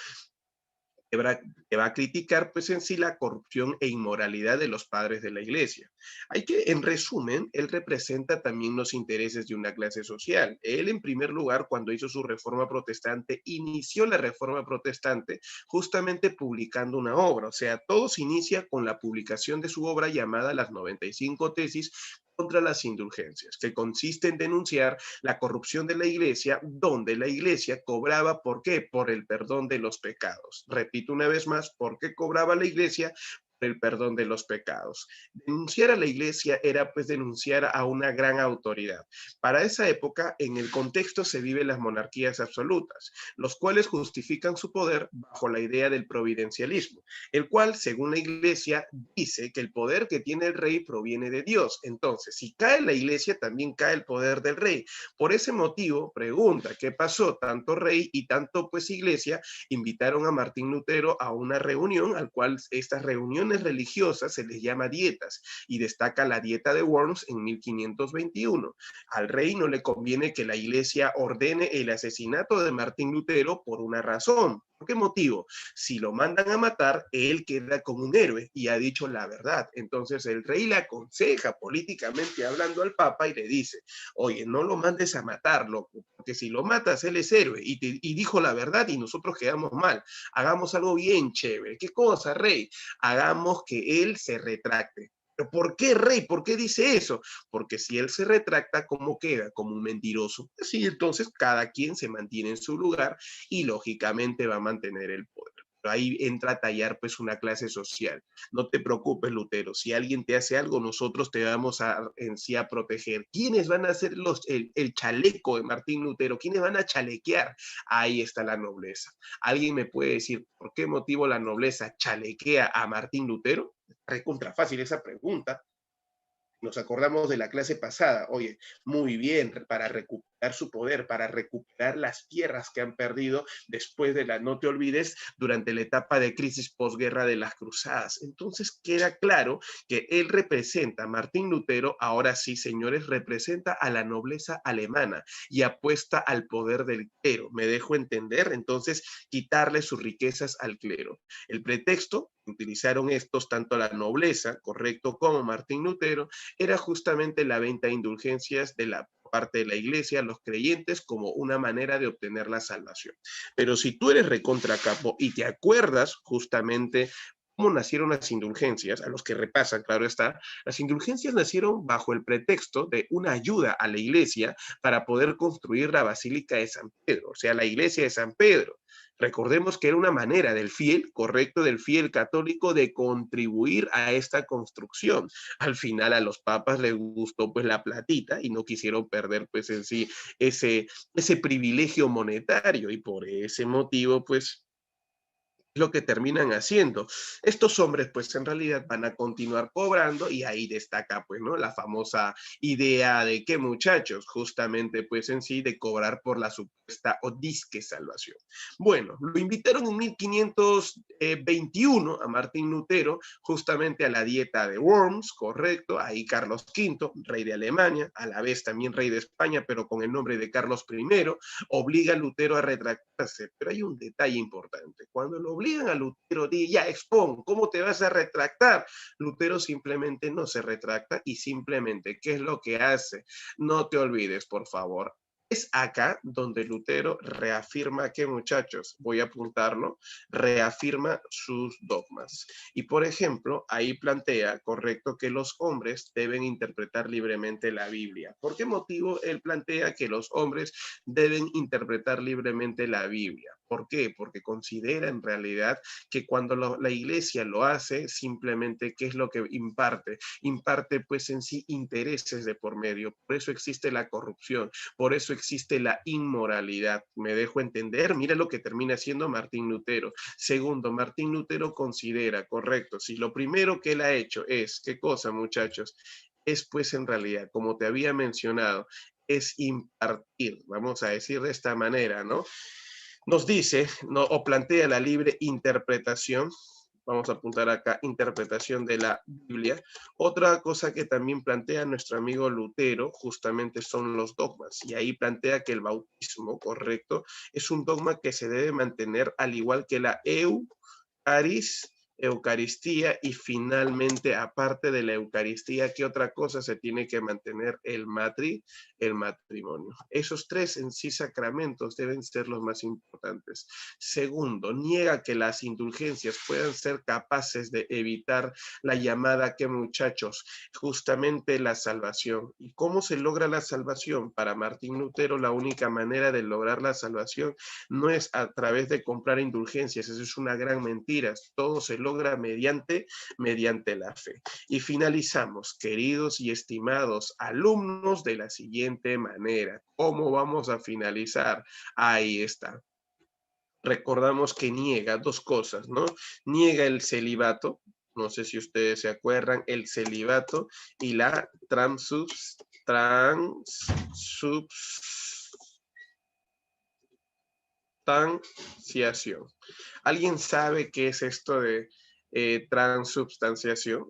Speaker 2: que va a criticar pues en sí la corrupción e inmoralidad de los padres de la iglesia. Hay que, en resumen, él representa también los intereses de una clase social. Él, en primer lugar, cuando hizo su reforma protestante, inició la reforma protestante justamente publicando una obra. O sea, todo se inicia con la publicación de su obra llamada Las 95 Tesis contra las indulgencias, que consiste en denunciar la corrupción de la iglesia, donde la iglesia cobraba, ¿por qué? Por el perdón de los pecados. Repito una vez más, ¿por qué cobraba la iglesia? El perdón de los pecados. Denunciar a la iglesia era pues denunciar a una gran autoridad. Para esa época, en el contexto se viven las monarquías absolutas, los cuales justifican su poder bajo la idea del providencialismo, el cual, según la iglesia, dice que el poder que tiene el rey proviene de Dios. Entonces, si cae la iglesia, también cae el poder del rey. Por ese motivo, pregunta, ¿qué pasó? Tanto rey y tanto pues iglesia invitaron a Martín Lutero a una reunión, al cual estas reuniones religiosas se les llama dietas, y destaca la dieta de Worms en 1521. Al rey no le conviene que la iglesia ordene el asesinato de Martín Lutero por una razón. ¿Por qué motivo? Si lo mandan a matar, él queda como un héroe y ha dicho la verdad. Entonces el rey le aconseja políticamente hablando al papa y le dice, oye, no lo mandes a matar, loco, porque si lo matas, él es héroe y dijo la verdad y nosotros quedamos mal. Hagamos algo bien chévere. ¿Qué cosa, rey? Hagamos que él se retracte. ¿Pero por qué, rey? ¿Por qué dice eso? Porque si él se retracta, ¿cómo queda? Como un mentiroso. Así entonces cada quien se mantiene en su lugar y lógicamente va a mantener el poder. Pero ahí entra a tallar pues una clase social. No te preocupes, Lutero, si alguien te hace algo, nosotros te vamos en sí a proteger. ¿Quiénes van a hacer el chaleco de Martín Lutero? ¿Quiénes van a chalequear? Ahí está la nobleza. ¿Alguien me puede decir por qué motivo la nobleza chalequea a Martín Lutero? Es contra fácil esa pregunta. Nos acordamos de la clase pasada, oye, muy bien, para recuperar su poder, para recuperar las tierras que han perdido después de la, no te olvides, durante la etapa de crisis posguerra de las cruzadas. Entonces queda claro que él representa, Martín Lutero, ahora sí, señores, representa a la nobleza alemana y apuesta al poder del clero. ¿Me dejo entender? Entonces, quitarle sus riquezas al clero. El pretexto, utilizaron estos tanto la nobleza, correcto, como Martín Lutero, era justamente la venta de indulgencias de la parte de la iglesia, los creyentes, como una manera de obtener la salvación. Pero si tú eres recontra capo y te acuerdas justamente cómo nacieron las indulgencias, a los que repasan, claro está, las indulgencias nacieron bajo el pretexto de una ayuda a la iglesia para poder construir la Basílica de San Pedro, o sea, la iglesia de San Pedro. Recordemos que era una manera del fiel, correcto, del fiel católico de contribuir a esta construcción. Al final a los papas les gustó pues la platita y no quisieron perder pues en sí ese privilegio monetario y por ese motivo pues lo que terminan haciendo. Estos hombres, pues en realidad van a continuar cobrando y ahí destaca, pues, ¿no? La famosa idea de que muchachos, justamente, pues en sí, de cobrar por la supuesta o disque salvación. Bueno, lo invitaron en 1521 a Martín Lutero, justamente a la dieta de Worms, correcto, ahí Carlos V, rey de Alemania, a la vez también rey de España, pero con el nombre de Carlos I, obliga a Lutero a retractarse, pero hay un detalle importante, cuando lo obligan a Lutero, dice, ya, expon, ¿cómo te vas a retractar? Lutero simplemente no se retracta y simplemente, ¿qué es lo que hace? No te olvides, por favor. Es acá donde Lutero reafirma que, muchachos, voy a apuntarlo, reafirma sus dogmas. Y por ejemplo, ahí plantea, correcto, que los hombres deben interpretar libremente la Biblia. ¿Por qué motivo él plantea que los hombres deben interpretar libremente la Biblia? ¿Por qué? Porque considera en realidad que cuando la iglesia lo hace, simplemente, ¿qué es lo que imparte? Imparte pues en sí intereses de por medio. Por eso existe la corrupción, por eso existe la inmoralidad. ¿Me dejo entender? Mira lo que termina haciendo Martín Lutero. Segundo, Martín Lutero considera, correcto, si lo primero que él ha hecho es, ¿qué cosa, muchachos? Es pues en realidad, como te había mencionado, es impartir, vamos a decir de esta manera, ¿no? Nos dice, ¿no? O plantea la libre interpretación, vamos a apuntar acá, interpretación de la Biblia. Otra cosa que también plantea nuestro amigo Lutero, justamente son los dogmas, y ahí plantea que el bautismo, correcto, es un dogma que se debe mantener al igual que la Eucaristía y finalmente, aparte de la Eucaristía, ¿qué otra cosa se tiene que mantener? El matrimonio. Esos tres en sí sacramentos deben ser los más importantes. Segundo, niega que las indulgencias puedan ser capaces de evitar la llamada, que muchachos, justamente la salvación. ¿Y cómo se logra la salvación? Para Martín Lutero, la única manera de lograr la salvación no es a través de comprar indulgencias, eso es una gran mentira, todo se logra mediante la fe. Y finalizamos, queridos y estimados alumnos, de la siguiente manera. ¿Cómo vamos a finalizar? Ahí está. Recordamos que niega dos cosas, ¿no? Niega el celibato, no sé si ustedes se acuerdan, el celibato y la transubstanciación. ¿Alguien sabe qué es esto de transubstanciación?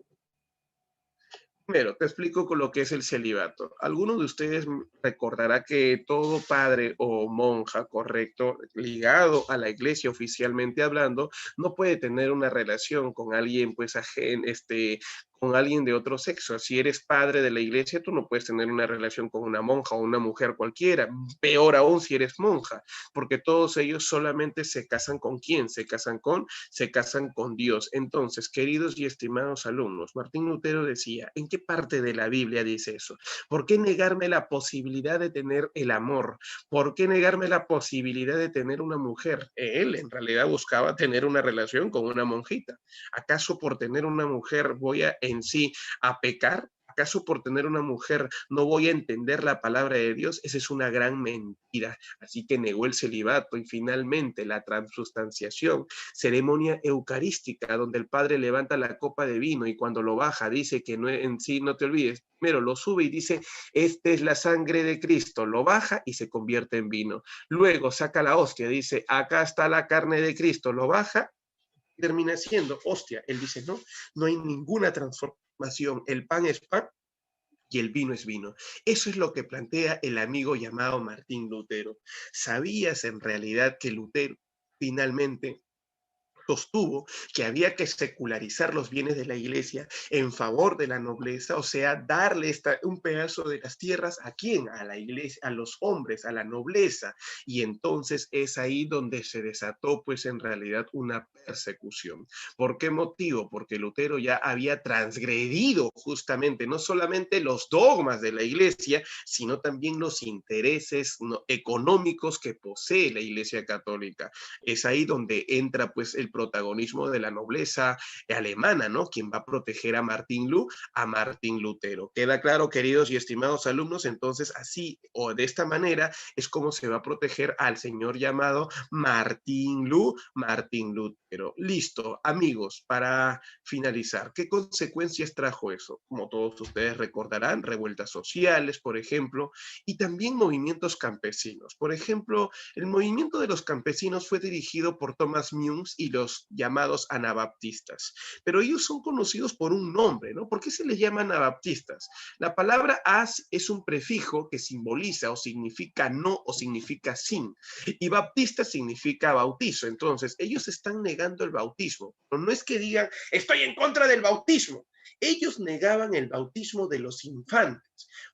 Speaker 2: Primero, te explico con lo que es el celibato. Alguno de ustedes recordará que todo padre o monja, correcto, ligado a la iglesia oficialmente hablando, no puede tener una relación con alguien, pues, con alguien de otro sexo. Si eres padre de la iglesia, tú no puedes tener una relación con una monja o una mujer cualquiera. Peor aún si eres monja, porque todos ellos solamente se casan con quién, se casan con Dios. Entonces, queridos y estimados alumnos, Martín Lutero decía, ¿en qué parte de la Biblia dice eso? ¿Por qué negarme la posibilidad de tener el amor? ¿Por qué negarme la posibilidad de tener una mujer? Él en realidad buscaba tener una relación con una monjita. ¿Acaso por tener una mujer voy a en sí a pecar? ¿Acaso por tener una mujer no voy a entender la palabra de Dios? Esa es una gran mentira. Así que negó el celibato y finalmente la transubstanciación, ceremonia eucarística, donde el Padre levanta la copa de vino y cuando lo baja dice que no, en sí, no te olvides, primero lo sube y dice, esta es la sangre de Cristo, lo baja y se convierte en vino. Luego saca la hostia, dice, acá está la carne de Cristo, lo baja, termina siendo hostia. Él dice, no, no hay ninguna transformación, el pan es pan y el vino es vino. Eso es lo que plantea el amigo llamado Martín Lutero. ¿Sabías en realidad que Lutero finalmente sostuvo que había que secularizar los bienes de la iglesia en favor de la nobleza, o sea, darle un pedazo de las tierras a quién, a la iglesia, a los hombres, a la nobleza? Y entonces es ahí donde se desató, pues en realidad, una persecución. ¿Por qué motivo? Porque Lutero ya había transgredido justamente no solamente los dogmas de la iglesia, sino también los intereses económicos que posee la iglesia católica. Es ahí donde entra pues el protagonismo de la nobleza alemana, ¿no? Quien va a proteger a Martín Lutero. ¿Queda claro, queridos y estimados alumnos? Entonces, así o de esta manera es como se va a proteger al señor llamado Martín Lutero. Listo, amigos, para finalizar, ¿qué consecuencias trajo eso? Como todos ustedes recordarán, revueltas sociales, por ejemplo, y también movimientos campesinos. Por ejemplo, el movimiento de los campesinos fue dirigido por Thomas Munes y los llamados anabaptistas, pero ellos son conocidos por un nombre, ¿no? ¿Por qué se les llama anabaptistas? La palabra as es un prefijo que simboliza o significa no o significa sin, y baptista significa bautizo. Entonces, ellos están negando el bautismo, pero no es que digan, estoy en contra del bautismo. Ellos negaban el bautismo de los infantes.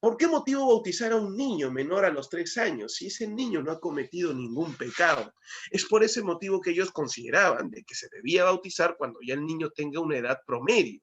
Speaker 2: ¿Por qué motivo bautizar a un niño menor a los 3 años si ese niño no ha cometido ningún pecado? Es por ese motivo que ellos consideraban de que se debía bautizar cuando ya el niño tenga una edad promedio.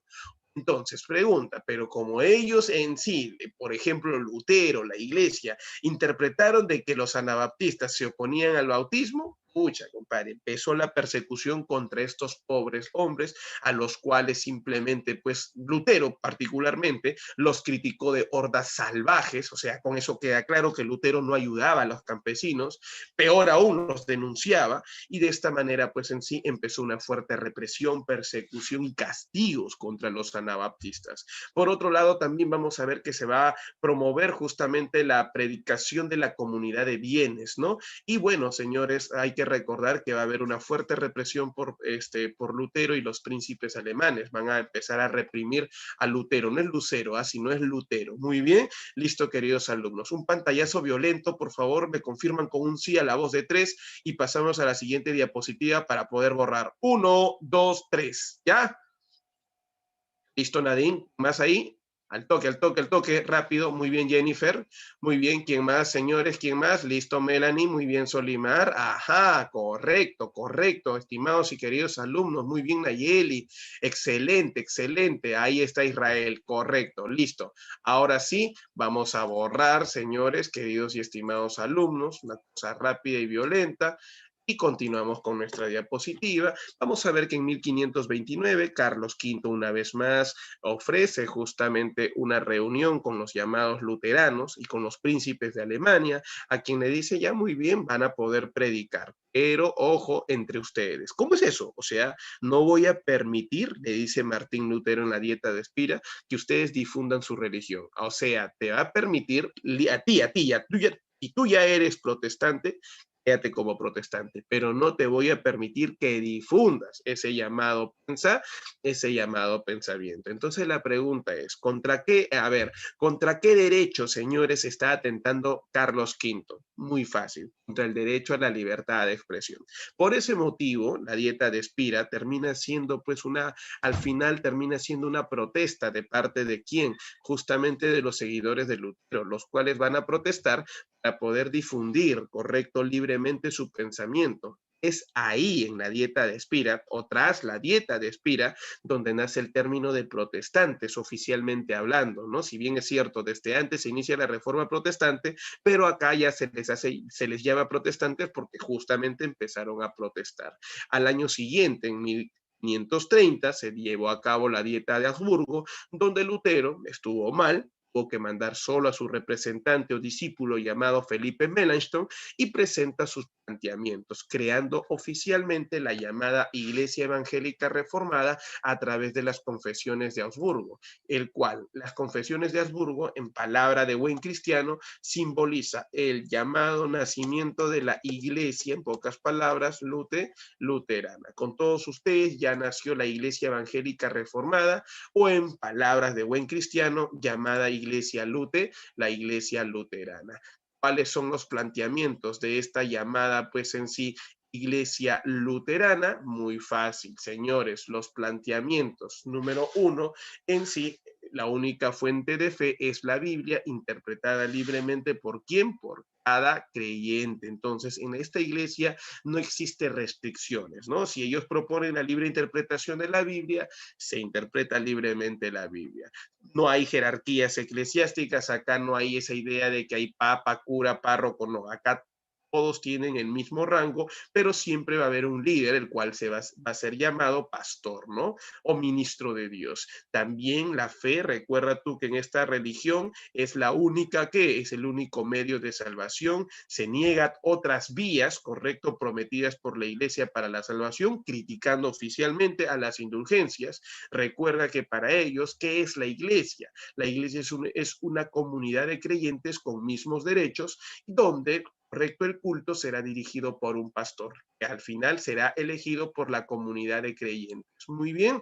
Speaker 2: Entonces, pregunta, pero como ellos en sí, por ejemplo, Lutero, la iglesia, interpretaron de que los anabaptistas se oponían al bautismo, pucha, compadre, empezó la persecución contra estos pobres hombres, a los cuales simplemente, pues, Lutero particularmente, los criticó de hordas salvajes, o sea, con eso queda claro que Lutero no ayudaba a los campesinos, peor aún, los denunciaba, y de esta manera, pues, en sí, empezó una fuerte represión, persecución y castigos contra los anabaptistas. Por otro lado, también vamos a ver que se va a promover justamente la predicación de la comunidad de bienes, ¿no? Y bueno, señores, hay que recordar que va a haber una fuerte represión por Lutero y los príncipes alemanes. Van a empezar a reprimir a Lutero. No es Lucero, sino es Lutero. Muy bien, listo, queridos alumnos. Un pantallazo violento, por favor, me confirman con un sí a la voz de 3 y pasamos a la siguiente diapositiva para poder borrar. 1, 2, 3. ¿Ya? ¿Listo, Nadine? ¿Más ahí? Al toque, rápido. Muy bien, Jennifer. Muy bien, ¿quién más, señores? ¿Quién más? Listo, Melanie. Muy bien, Solimar. Ajá, correcto, correcto. Estimados y queridos alumnos. Muy bien, Nayeli. Excelente, excelente. Ahí está Israel. Correcto, listo. Ahora sí, vamos a borrar, señores, queridos y estimados alumnos. Una cosa rápida y violenta. Y continuamos con nuestra diapositiva. Vamos a ver que en 1529 Carlos V una vez más ofrece justamente una reunión con los llamados luteranos y con los príncipes de Alemania, a quien le dice, ya muy bien, van a poder predicar, pero ojo entre ustedes. ¿Cómo es eso? O sea, no voy a permitir, le dice Martín Lutero en la Dieta de Spira, que ustedes difundan su religión. O sea, te va a permitir, y tú ya eres protestante, créate como protestante, pero no te voy a permitir que difundas ese llamado pensar, ese llamado pensamiento. Entonces la pregunta es, ¿contra qué, contra qué derecho, señores, está atentando Carlos V? Muy fácil, contra el derecho a la libertad de expresión. Por ese motivo, la dieta de Spira termina siendo, pues, al final termina siendo una protesta de parte de quién, justamente de los seguidores de Lutero, los cuales van a protestar para poder difundir correcto libremente su pensamiento. Es ahí en la dieta de Spira, o tras la dieta de Spira, donde nace el término de protestantes, oficialmente hablando, ¿no? Si bien es cierto, desde antes se inicia la reforma protestante, pero acá ya se les llama protestantes porque justamente empezaron a protestar. Al año siguiente, en 1530, se llevó a cabo la dieta de Habsburgo, donde Lutero estuvo mal, tuvo que mandar solo a su representante o discípulo llamado Felipe Melanchthon y presenta sus planteamientos, creando oficialmente la llamada Iglesia Evangélica Reformada a través de las confesiones de Augsburgo, el cual, las confesiones de Augsburgo, en palabra de buen cristiano, simboliza el llamado nacimiento de la Iglesia, en pocas palabras, luterana. Con todos ustedes ya nació la Iglesia Evangélica Reformada, o en palabras de buen cristiano, llamada Iglesia la Iglesia Luterana. ¿Cuáles son los planteamientos de esta llamada, pues en sí, Iglesia Luterana? Muy fácil, señores. Los planteamientos, número uno, en sí, la única fuente de fe es la Biblia, interpretada libremente por ¿quién? Por cada creyente. Entonces, en esta iglesia no existe restricciones, ¿no? Si ellos proponen la libre interpretación de la Biblia, se interpreta libremente la Biblia. No hay jerarquías eclesiásticas, acá no hay esa idea de que hay papa, cura, párroco, no, acá todos tienen el mismo rango, pero siempre va a haber un líder, el cual va a ser llamado pastor, ¿no? O ministro de Dios. También la fe, recuerda tú que en esta religión es la única que es el único medio de salvación, se niegan otras vías, correcto, prometidas por la iglesia para la salvación, criticando oficialmente a las indulgencias. Recuerda que para ellos, ¿qué es la iglesia? La iglesia es una comunidad de creyentes con mismos derechos, donde correcto, el culto será dirigido por un pastor, que al final será elegido por la comunidad de creyentes. Muy bien.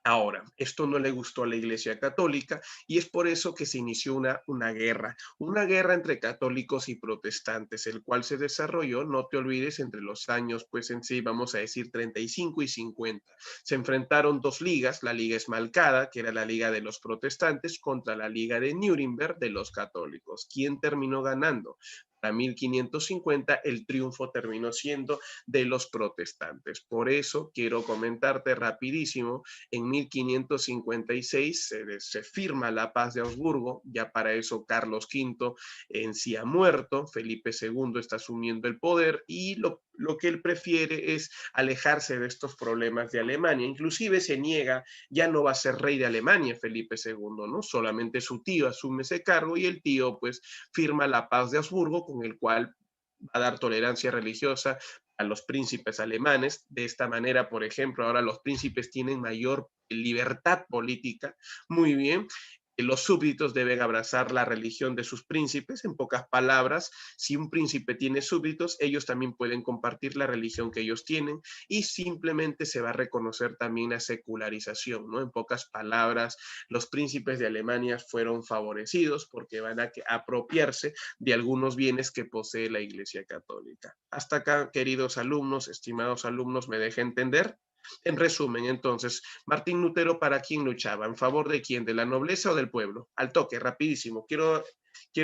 Speaker 2: Ahora, esto no le gustó a la Iglesia Católica y es por eso que se inició una guerra entre católicos y protestantes, el cual se desarrolló, no te olvides, entre los años, pues en sí, vamos a decir 35 y 50. Se enfrentaron dos ligas, la Liga Esmalcada, que era la Liga de los protestantes, contra la Liga de Nuremberg de los católicos. ¿Quién terminó ganando? Para 1550 el triunfo terminó siendo de los protestantes. Por eso quiero comentarte rapidísimo, en 1556 se firma la paz de Augsburgo, ya para eso Carlos V en sí ha muerto, Felipe II está asumiendo el poder y lo que él prefiere es alejarse de estos problemas de Alemania. Inclusive se niega, ya no va a ser rey de Alemania Felipe II, ¿no? Solamente su tío asume ese cargo y el tío pues firma la paz de Augsburgo, con el cual va a dar tolerancia religiosa a los príncipes alemanes. De esta manera, por ejemplo, ahora los príncipes tienen mayor libertad política. Muy bien. Los súbditos deben abrazar la religión de sus príncipes. En pocas palabras, si un príncipe tiene súbditos, ellos también pueden compartir la religión que ellos tienen y simplemente se va a reconocer también la secularización, ¿no? En pocas palabras, los príncipes de Alemania fueron favorecidos porque van a apropiarse de algunos bienes que posee la Iglesia Católica. Hasta acá, queridos alumnos, estimados alumnos, ¿me deja entender? En resumen, entonces, Martín Lutero, ¿para quién luchaba? ¿En favor de quién? ¿De la nobleza o del pueblo? Al toque, rapidísimo. Quiero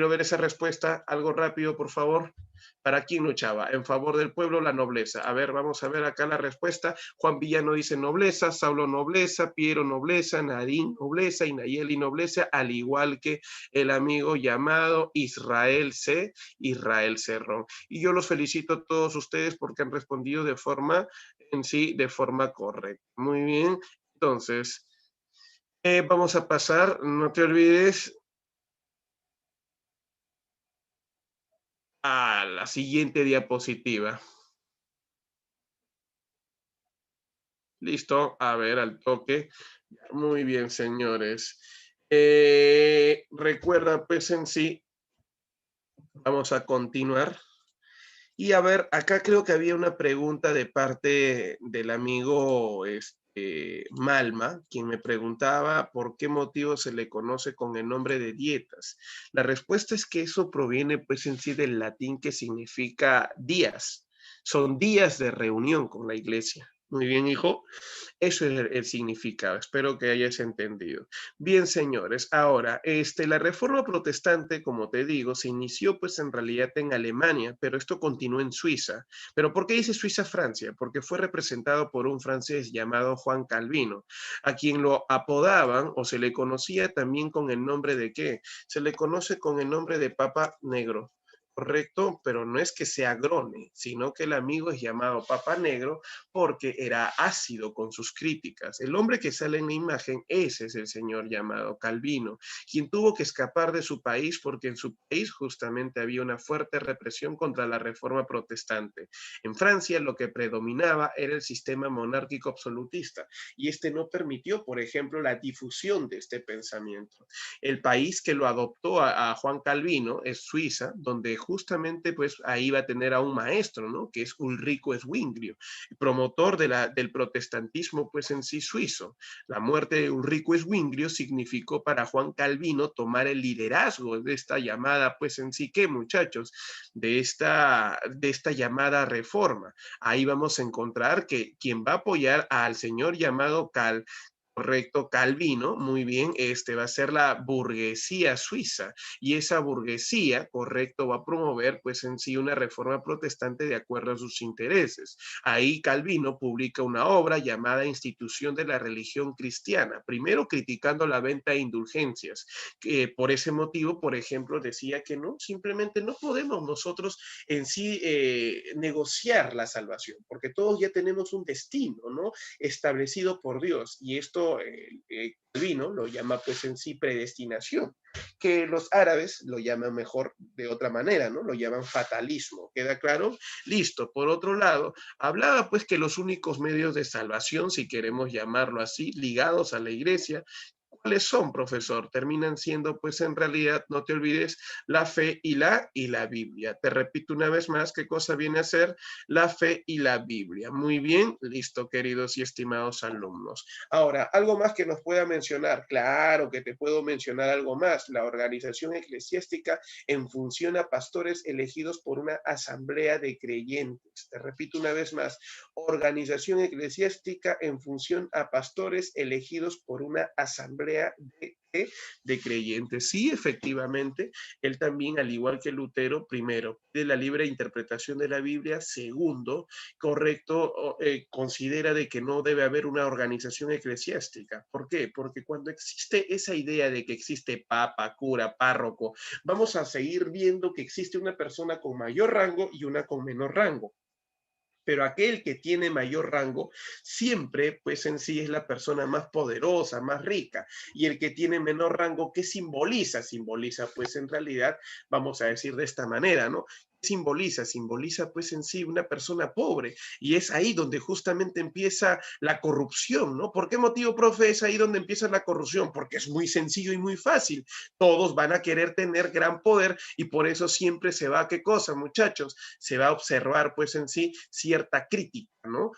Speaker 2: ver esa respuesta, algo rápido, por favor. ¿Para quién luchaba? ¿En favor del pueblo o la nobleza? A ver, vamos a ver acá la respuesta. Juan Villano dice nobleza, Saulo nobleza, Piero nobleza, Nadine nobleza y Nayeli nobleza, al igual que el amigo llamado Israel Cerrón. Y yo los felicito a todos ustedes porque han respondido de forma correcta. Muy bien. Entonces, vamos a pasar, no te olvides, a la siguiente diapositiva. Listo, a ver, al toque. Muy bien, señores. Recuerda, pues en sí, vamos a continuar. Y a ver, acá creo que había una pregunta de parte del amigo Malma, quien me preguntaba por qué motivo se le conoce con el nombre de dietas. La respuesta es que eso proviene pues en sí del latín que significa días. Son días de reunión con la iglesia. Muy bien, hijo. Eso es el significado. Espero que hayas entendido. Bien, señores. Ahora, la reforma protestante, como te digo, se inició pues en realidad en Alemania, pero esto continuó en Suiza. ¿Pero por qué dice Suiza-Francia? Porque fue representado por un francés llamado Juan Calvino, a quien lo apodaban o se le conocía también con el nombre de ¿qué? Se le conoce con el nombre de Papa Negro. Correcto, pero no es que sea grone, sino que el amigo es llamado Papa Negro porque era ácido con sus críticas. El hombre que sale en la imagen, ese es el señor llamado Calvino, quien tuvo que escapar de su país porque en su país justamente había una fuerte represión contra la reforma protestante. En Francia lo que predominaba era el sistema monárquico absolutista y este no permitió, por ejemplo, la difusión de este pensamiento. El país que lo adoptó a Juan Calvino es Suiza, donde justamente pues ahí va a tener a un maestro, ¿no? Que es Ulrico Zwinglio, promotor del protestantismo pues en sí suizo. La muerte de Ulrico Zwinglio significó para Juan Calvino tomar el liderazgo de esta llamada pues en sí, ¿qué muchachos? De esta llamada reforma. Ahí vamos a encontrar que quien va a apoyar al señor llamado Correcto, Calvino, muy bien, va a ser la burguesía suiza y esa burguesía, correcto, va a promover pues en sí una reforma protestante de acuerdo a sus intereses. Ahí Calvino publica una obra llamada Institución de la Religión Cristiana, primero criticando la venta de indulgencias, que por ese motivo, por ejemplo, decía que no, simplemente no podemos nosotros en sí negociar la salvación, porque todos ya tenemos un destino, ¿no? Establecido por Dios. Y esto Calvino lo llama pues en sí predestinación, que los árabes lo llaman mejor de otra manera, ¿no? Lo llaman fatalismo. ¿Queda claro? Listo. Por otro lado, hablaba pues que los únicos medios de salvación, si queremos llamarlo así, ligados a la iglesia, ¿cuáles son, profesor? Terminan siendo, pues en realidad, no te olvides, la fe y la Biblia. Te repito una vez más, ¿qué cosa viene a ser la fe y la Biblia? Muy bien, listo, queridos y estimados alumnos. Ahora, ¿algo más que nos pueda mencionar? Claro que te puedo mencionar algo más. La organización eclesiástica en función a pastores elegidos por una asamblea de creyentes. Te repito una vez más, organización eclesiástica en función a pastores elegidos por una asamblea de creyentes. Sí, efectivamente, él también, al igual que Lutero, primero, de la libre interpretación de la Biblia, segundo, correcto, considera de que no debe haber una organización eclesiástica. ¿Por qué? Porque cuando existe esa idea de que existe papa, cura, párroco, vamos a seguir viendo que existe una persona con mayor rango y una con menor rango, pero aquel que tiene mayor rango siempre, pues en sí es la persona más poderosa, más rica, y el que tiene menor rango, ¿qué simboliza? Simboliza, pues en realidad, vamos a decir de esta manera, ¿no? Simboliza, simboliza pues en sí una persona pobre, y es ahí donde justamente empieza la corrupción, ¿no? ¿Por qué motivo, profe, es ahí donde empieza la corrupción? Porque es muy sencillo y muy fácil. Todos van a querer tener gran poder y por eso siempre se va, ¿qué cosa, muchachos? Se va a observar pues en sí cierta crítica, ¿no?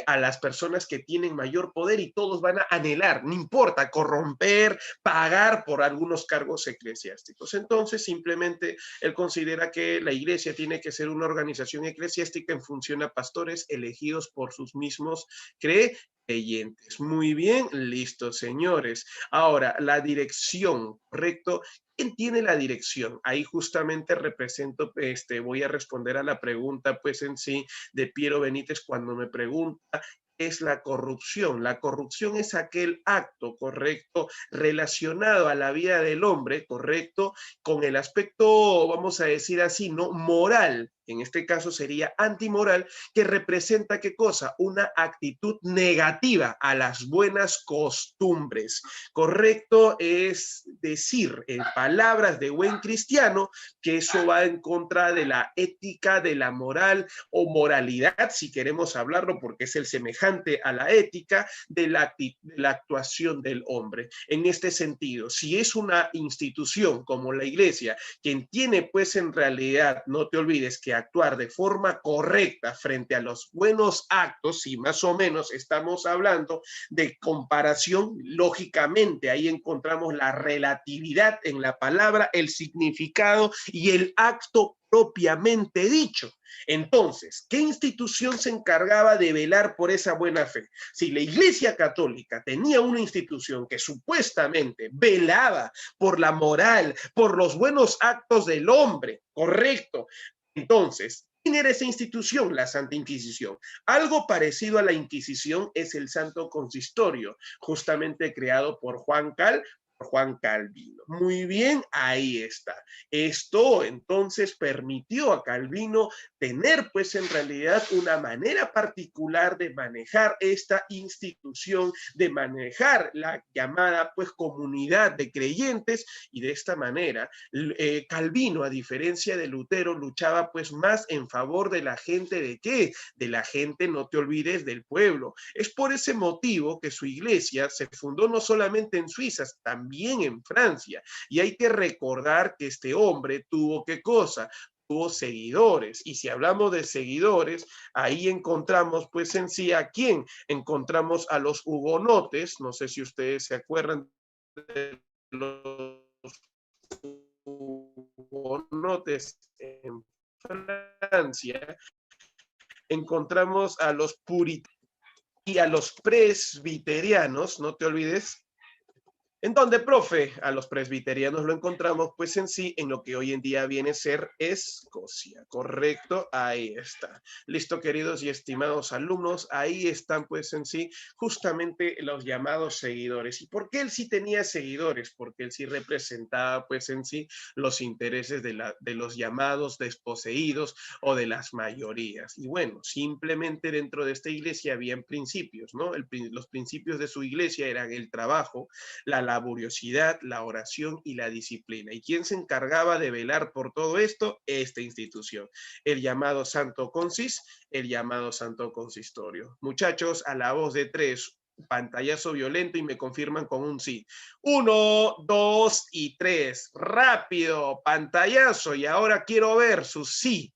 Speaker 2: A las personas que tienen mayor poder y todos van a anhelar, no importa, corromper, pagar por algunos cargos eclesiásticos. Entonces, simplemente él considera que la iglesia tiene que ser una organización eclesiástica en función a pastores elegidos por sus mismos creyentes. Muy bien, listo, señores. Ahora, la dirección, ¿correcto? ¿Quién tiene la dirección? Ahí justamente represento, voy a responder a la pregunta, pues en sí, de Piero Benítez cuando me pregunta es la corrupción. La corrupción es aquel acto, correcto, relacionado a la vida del hombre, correcto, con el aspecto, vamos a decir así, no moral. En este caso sería antimoral, que representa qué cosa? Una actitud negativa a las buenas costumbres. Correcto es decir, en palabras de buen cristiano, que eso va en contra de la ética, de la moral o moralidad, si queremos hablarlo, porque es el semejante a la ética de la actuación del hombre. En este sentido, si es una institución como la iglesia, quien tiene pues en realidad, no te olvides que actuar de forma correcta frente a los buenos actos, y más o menos estamos hablando de comparación, lógicamente ahí encontramos la relatividad en la palabra, el significado y el acto propiamente dicho. Entonces, ¿qué institución se encargaba de velar por esa buena fe? Si la Iglesia Católica tenía una institución que supuestamente velaba por la moral, por los buenos actos del hombre, correcto. Entonces, ¿quién era esa institución? La Santa Inquisición. Algo parecido a la Inquisición es el Santo Consistorio, justamente creado por Juan Calvino. Muy bien, ahí está. Esto entonces permitió a Calvino tener pues en realidad una manera particular de manejar esta institución, de manejar la llamada pues comunidad de creyentes, y de esta manera Calvino, a diferencia de Lutero, luchaba pues más en favor de la gente. ¿De qué? De la gente, no te olvides, del pueblo. Es por ese motivo que su iglesia se fundó no solamente en Suiza, también en Francia. Y hay que recordar que este hombre tuvo, ¿qué cosa? Tuvo seguidores. Y si hablamos de seguidores, ahí encontramos pues en sí a quién. Encontramos a los hugonotes, no sé si ustedes se acuerdan de los hugonotes en Francia. Encontramos a los puritanos y a los presbiterianos, no te olvides. ¿En dónde, profe? A los presbiterianos lo encontramos pues en sí en lo que hoy en día viene a ser Escocia, ¿correcto? Ahí está. Listo, queridos y estimados alumnos, ahí están pues en sí justamente los llamados seguidores. ¿Y por qué él sí tenía seguidores? Porque él sí representaba pues en sí los intereses de los llamados desposeídos o de las mayorías. Y bueno, simplemente dentro de esta iglesia habían principios, ¿no? Los principios de su iglesia eran el trabajo, la laboriosidad, la oración y la disciplina. ¿Y quién se encargaba de velar por todo esto? Esta institución, el llamado Santo Consis, el llamado Santo Consistorio. Muchachos, a la voz de tres, pantallazo violento y me confirman con un sí. 1, 2 y 3. Rápido, pantallazo. Y ahora quiero ver su sí.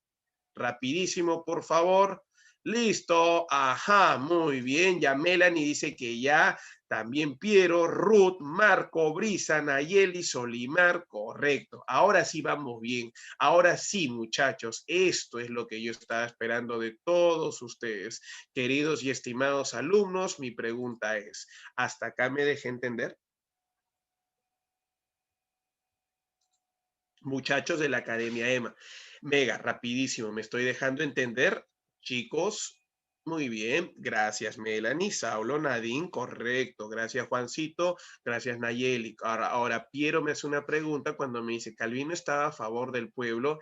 Speaker 2: Rapidísimo, por favor. Listo, ajá, muy bien. Ya Melanie dice que ya. También Piero, Ruth, Marco, Brisa, Nayeli, Solimar, correcto. Ahora sí vamos bien. Ahora sí, muchachos, esto es lo que yo estaba esperando de todos ustedes. Queridos y estimados alumnos, mi pregunta es, ¿hasta acá me dejé entender? Muchachos de la Academia EMA. Mega, rapidísimo, me estoy dejando entender. Chicos, muy bien, gracias Melanie, Saulo, Nadine, correcto, gracias Juancito, gracias Nayeli. Ahora Piero me hace una pregunta cuando me dice, Calvino estaba a favor del pueblo.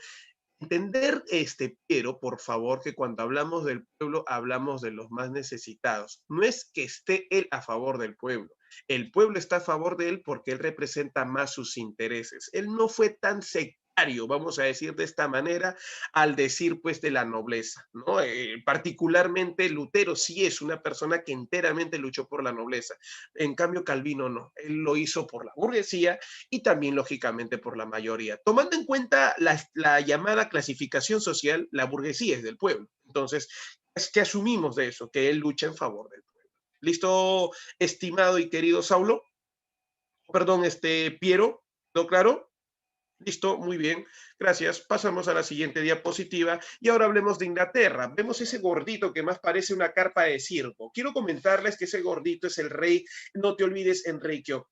Speaker 2: Entender, Piero, por favor, que cuando hablamos del pueblo, hablamos de los más necesitados. No es que esté él a favor del pueblo. El pueblo está a favor de él porque él representa más sus intereses. Él no fue tan sectario, vamos a decir de esta manera, al decir pues de la nobleza, ¿no? Particularmente Lutero sí es una persona que enteramente luchó por la nobleza. En cambio, Calvino no. Él lo hizo por la burguesía y también, lógicamente, por la mayoría. Tomando en cuenta la llamada clasificación social, la burguesía es del pueblo. Entonces, es que asumimos de eso, que él lucha en favor del pueblo. ¿Listo, estimado y querido Saulo? Perdón, Piero, ¿todo claro? Listo, muy bien, gracias. Pasamos a la siguiente diapositiva y ahora hablemos de Inglaterra. Vemos ese gordito que más parece una carpa de circo. Quiero comentarles que ese gordito es el rey, no te olvides, Enrique VIII.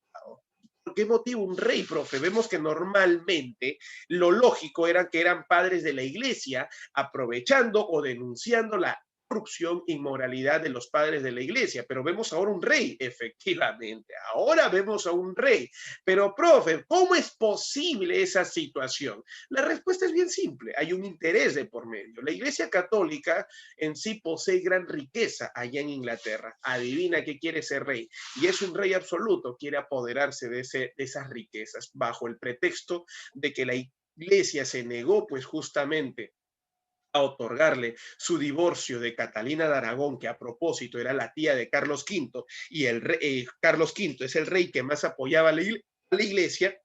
Speaker 2: ¿Por qué motivo un rey, profe? Vemos que normalmente lo lógico era que eran padres de la iglesia aprovechando o denunciando la corrupción, inmoralidad de los padres de la iglesia, pero vemos ahora un rey, efectivamente, ahora vemos a un rey, pero profe, ¿cómo es posible esa situación? La respuesta es bien simple, hay un interés de por medio. La iglesia católica en sí posee gran riqueza allá en Inglaterra, adivina qué quiere ser rey, y es un rey absoluto, quiere apoderarse de esas riquezas, bajo el pretexto de que la iglesia se negó pues justamente a otorgarle su divorcio de Catalina de Aragón, que a propósito era la tía de Carlos V, y Carlos V es el rey que más apoyaba a la iglesia.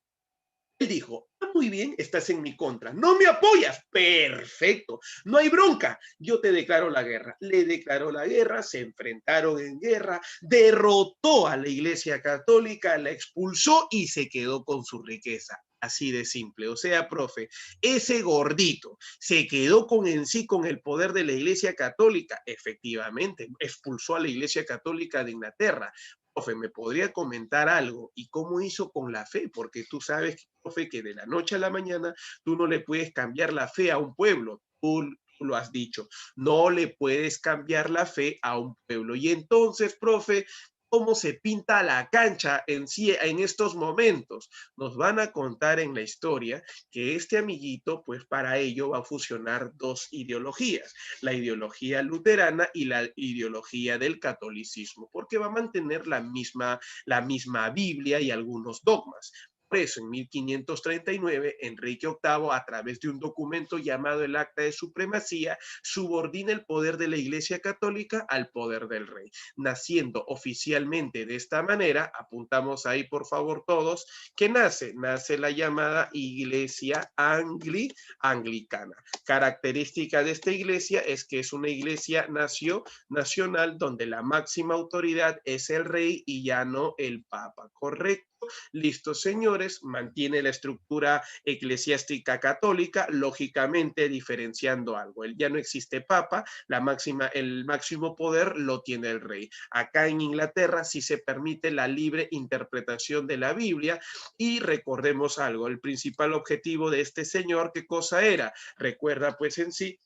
Speaker 2: Él dijo, muy bien, estás en mi contra. ¿No me apoyas? Perfecto. No hay bronca. Yo te declaro la guerra. Le declaró la guerra, se enfrentaron en guerra, derrotó a la Iglesia Católica, la expulsó y se quedó con su riqueza. Así de simple. O sea, profe, ese gordito se quedó en sí con el poder de la Iglesia Católica. Efectivamente, expulsó a la Iglesia Católica de Inglaterra. Profe, ¿me podría comentar algo? ¿Y cómo hizo con la fe? Porque tú sabes, profe, que de la noche a la mañana tú no le puedes cambiar la fe a un pueblo. Tú lo has dicho, no le puedes cambiar la fe a un pueblo. Y entonces, profe, ¿cómo se pinta la cancha en sí en estos momentos? Nos van a contar en la historia que este amiguito, pues para ello va a fusionar dos ideologías, la ideología luterana y la ideología del catolicismo, porque va a mantener la misma Biblia y algunos dogmas. Por eso, en 1539, Enrique VIII, a través de un documento llamado el Acta de Supremacía, subordina el poder de la Iglesia Católica al poder del rey. Naciendo oficialmente de esta manera, apuntamos ahí por favor todos, que nace la llamada Iglesia Anglicana. Característica de esta iglesia es que es una iglesia nacional donde la máxima autoridad es el rey y ya no el papa, ¿correcto? Listo, señores, mantiene la estructura eclesiástica católica, lógicamente diferenciando algo. Ya no existe papa, el máximo poder lo tiene el rey. Acá en Inglaterra sí se permite la libre interpretación de la Biblia y recordemos algo, el principal objetivo de este señor, ¿qué cosa era? Recuerda pues en sí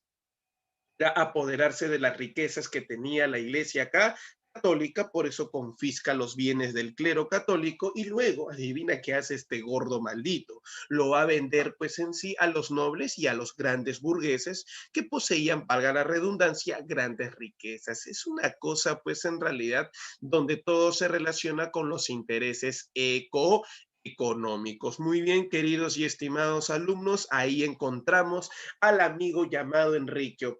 Speaker 2: apoderarse de las riquezas que tenía la iglesia acá católica, por eso confisca los bienes del clero católico y luego, adivina qué hace este gordo maldito, lo va a vender pues en sí a los nobles y a los grandes burgueses que poseían, valga la redundancia, grandes riquezas. Es una cosa pues en realidad donde todo se relaciona con los intereses económicos. Muy bien, queridos y estimados alumnos, ahí encontramos al amigo llamado Enrique VIII.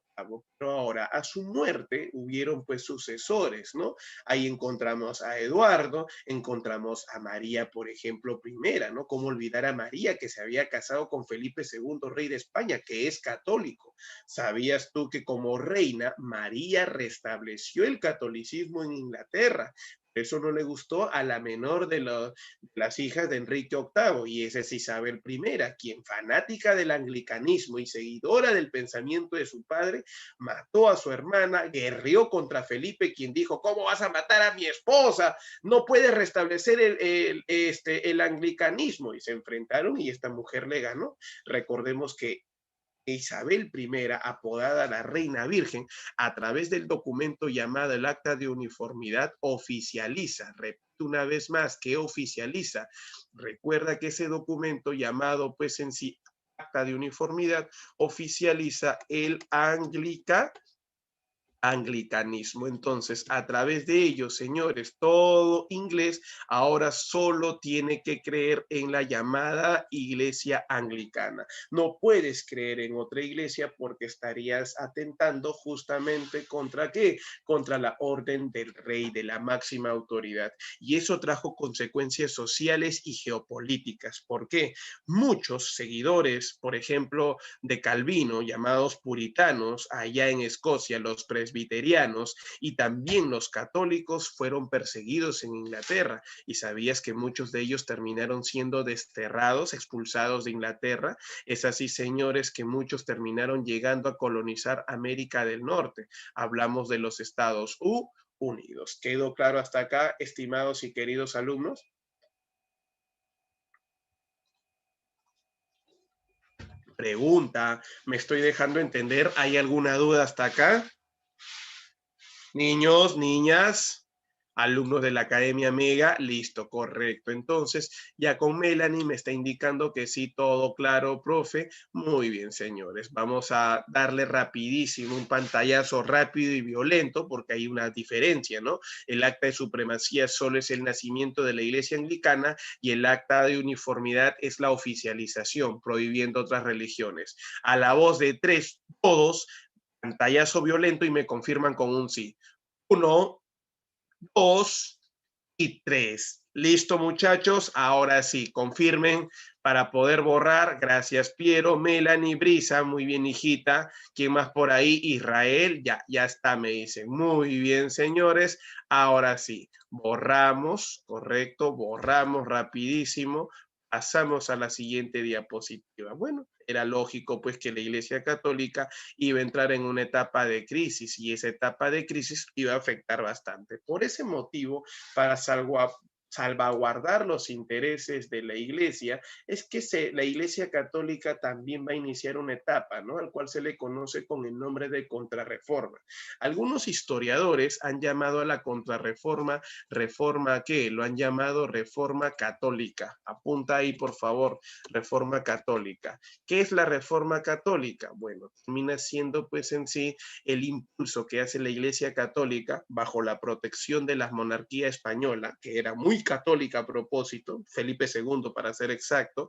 Speaker 2: Pero ahora, a su muerte, hubieron pues sucesores, ¿no? Ahí encontramos a Eduardo, encontramos a María, por ejemplo, primera, ¿no? ¿Cómo olvidar a María, que se había casado con Felipe II, rey de España, que es católico? ¿Sabías tú que como reina, María restableció el catolicismo en Inglaterra? Eso no le gustó a la menor de las hijas de Enrique VIII, y esa es Isabel I, quien fanática del anglicanismo y seguidora del pensamiento de su padre, mató a su hermana, guerrió contra Felipe, quien dijo, ¿cómo vas a matar a mi esposa? No puedes restablecer el anglicanismo, y se enfrentaron y esta mujer le ganó. Recordemos que Isabel I, apodada la Reina Virgen, a través del documento llamado el Acta de Uniformidad, oficializa, repito una vez más, que oficializa. Recuerda que ese documento llamado pues en sí Acta de Uniformidad oficializa el anglicanismo. Entonces, a través de ellos, señores, todo inglés ahora solo tiene que creer en la llamada iglesia anglicana. No puedes creer en otra iglesia porque estarías atentando justamente contra ¿qué? Contra la orden del rey, de la máxima autoridad. Y eso trajo consecuencias sociales y geopolíticas. ¿Por qué? Muchos seguidores, por ejemplo, de Calvino, llamados puritanos, allá en Escocia, los presbiterianos y también los católicos fueron perseguidos en Inglaterra. ¿Y sabías que muchos de ellos terminaron siendo desterrados, expulsados de Inglaterra? Es así, señores, que muchos terminaron llegando a colonizar América del Norte. Hablamos de los Estados Unidos. ¿Quedó claro hasta acá, estimados y queridos alumnos? Pregunta, ¿me estoy dejando entender? ¿Hay alguna duda hasta acá? Niños, niñas, alumnos de la Academia Mega, listo, correcto. Entonces, ya con Melanie me está indicando que sí, todo claro, profe. Muy bien, señores. Vamos a darle rapidísimo, un pantallazo rápido y violento, porque hay una diferencia, ¿no? El acta de supremacía solo es el nacimiento de la Iglesia Anglicana y el acta de uniformidad es la oficialización, prohibiendo otras religiones. A la voz de tres, todos, pantallazo violento y me confirman con un sí. 1, 2 y 3. Listo, muchachos. Ahora sí, confirmen para poder borrar. Gracias, Piero. Melanie, Brisa, muy bien, hijita. ¿Quién más por ahí? Israel, ya está, me dicen. Muy bien, señores. Ahora sí, borramos, correcto, borramos rapidísimo. Pasamos a la siguiente diapositiva. Bueno, era lógico pues que la Iglesia Católica iba a entrar en una etapa de crisis y esa etapa de crisis iba a afectar bastante. Por ese motivo, para salvaguardar los intereses de la Iglesia, es que la Iglesia Católica también va a iniciar una etapa, ¿no? Al cual se le conoce con el nombre de contrarreforma. Algunos historiadores han llamado a la contrarreforma, ¿reforma qué? Lo han llamado reforma católica. Apunta ahí, por favor, reforma católica. ¿Qué es la reforma católica? Bueno, termina siendo pues en sí el impulso que hace la Iglesia Católica bajo la protección de la monarquía española, que era muy católica a propósito, Felipe II para ser exacto,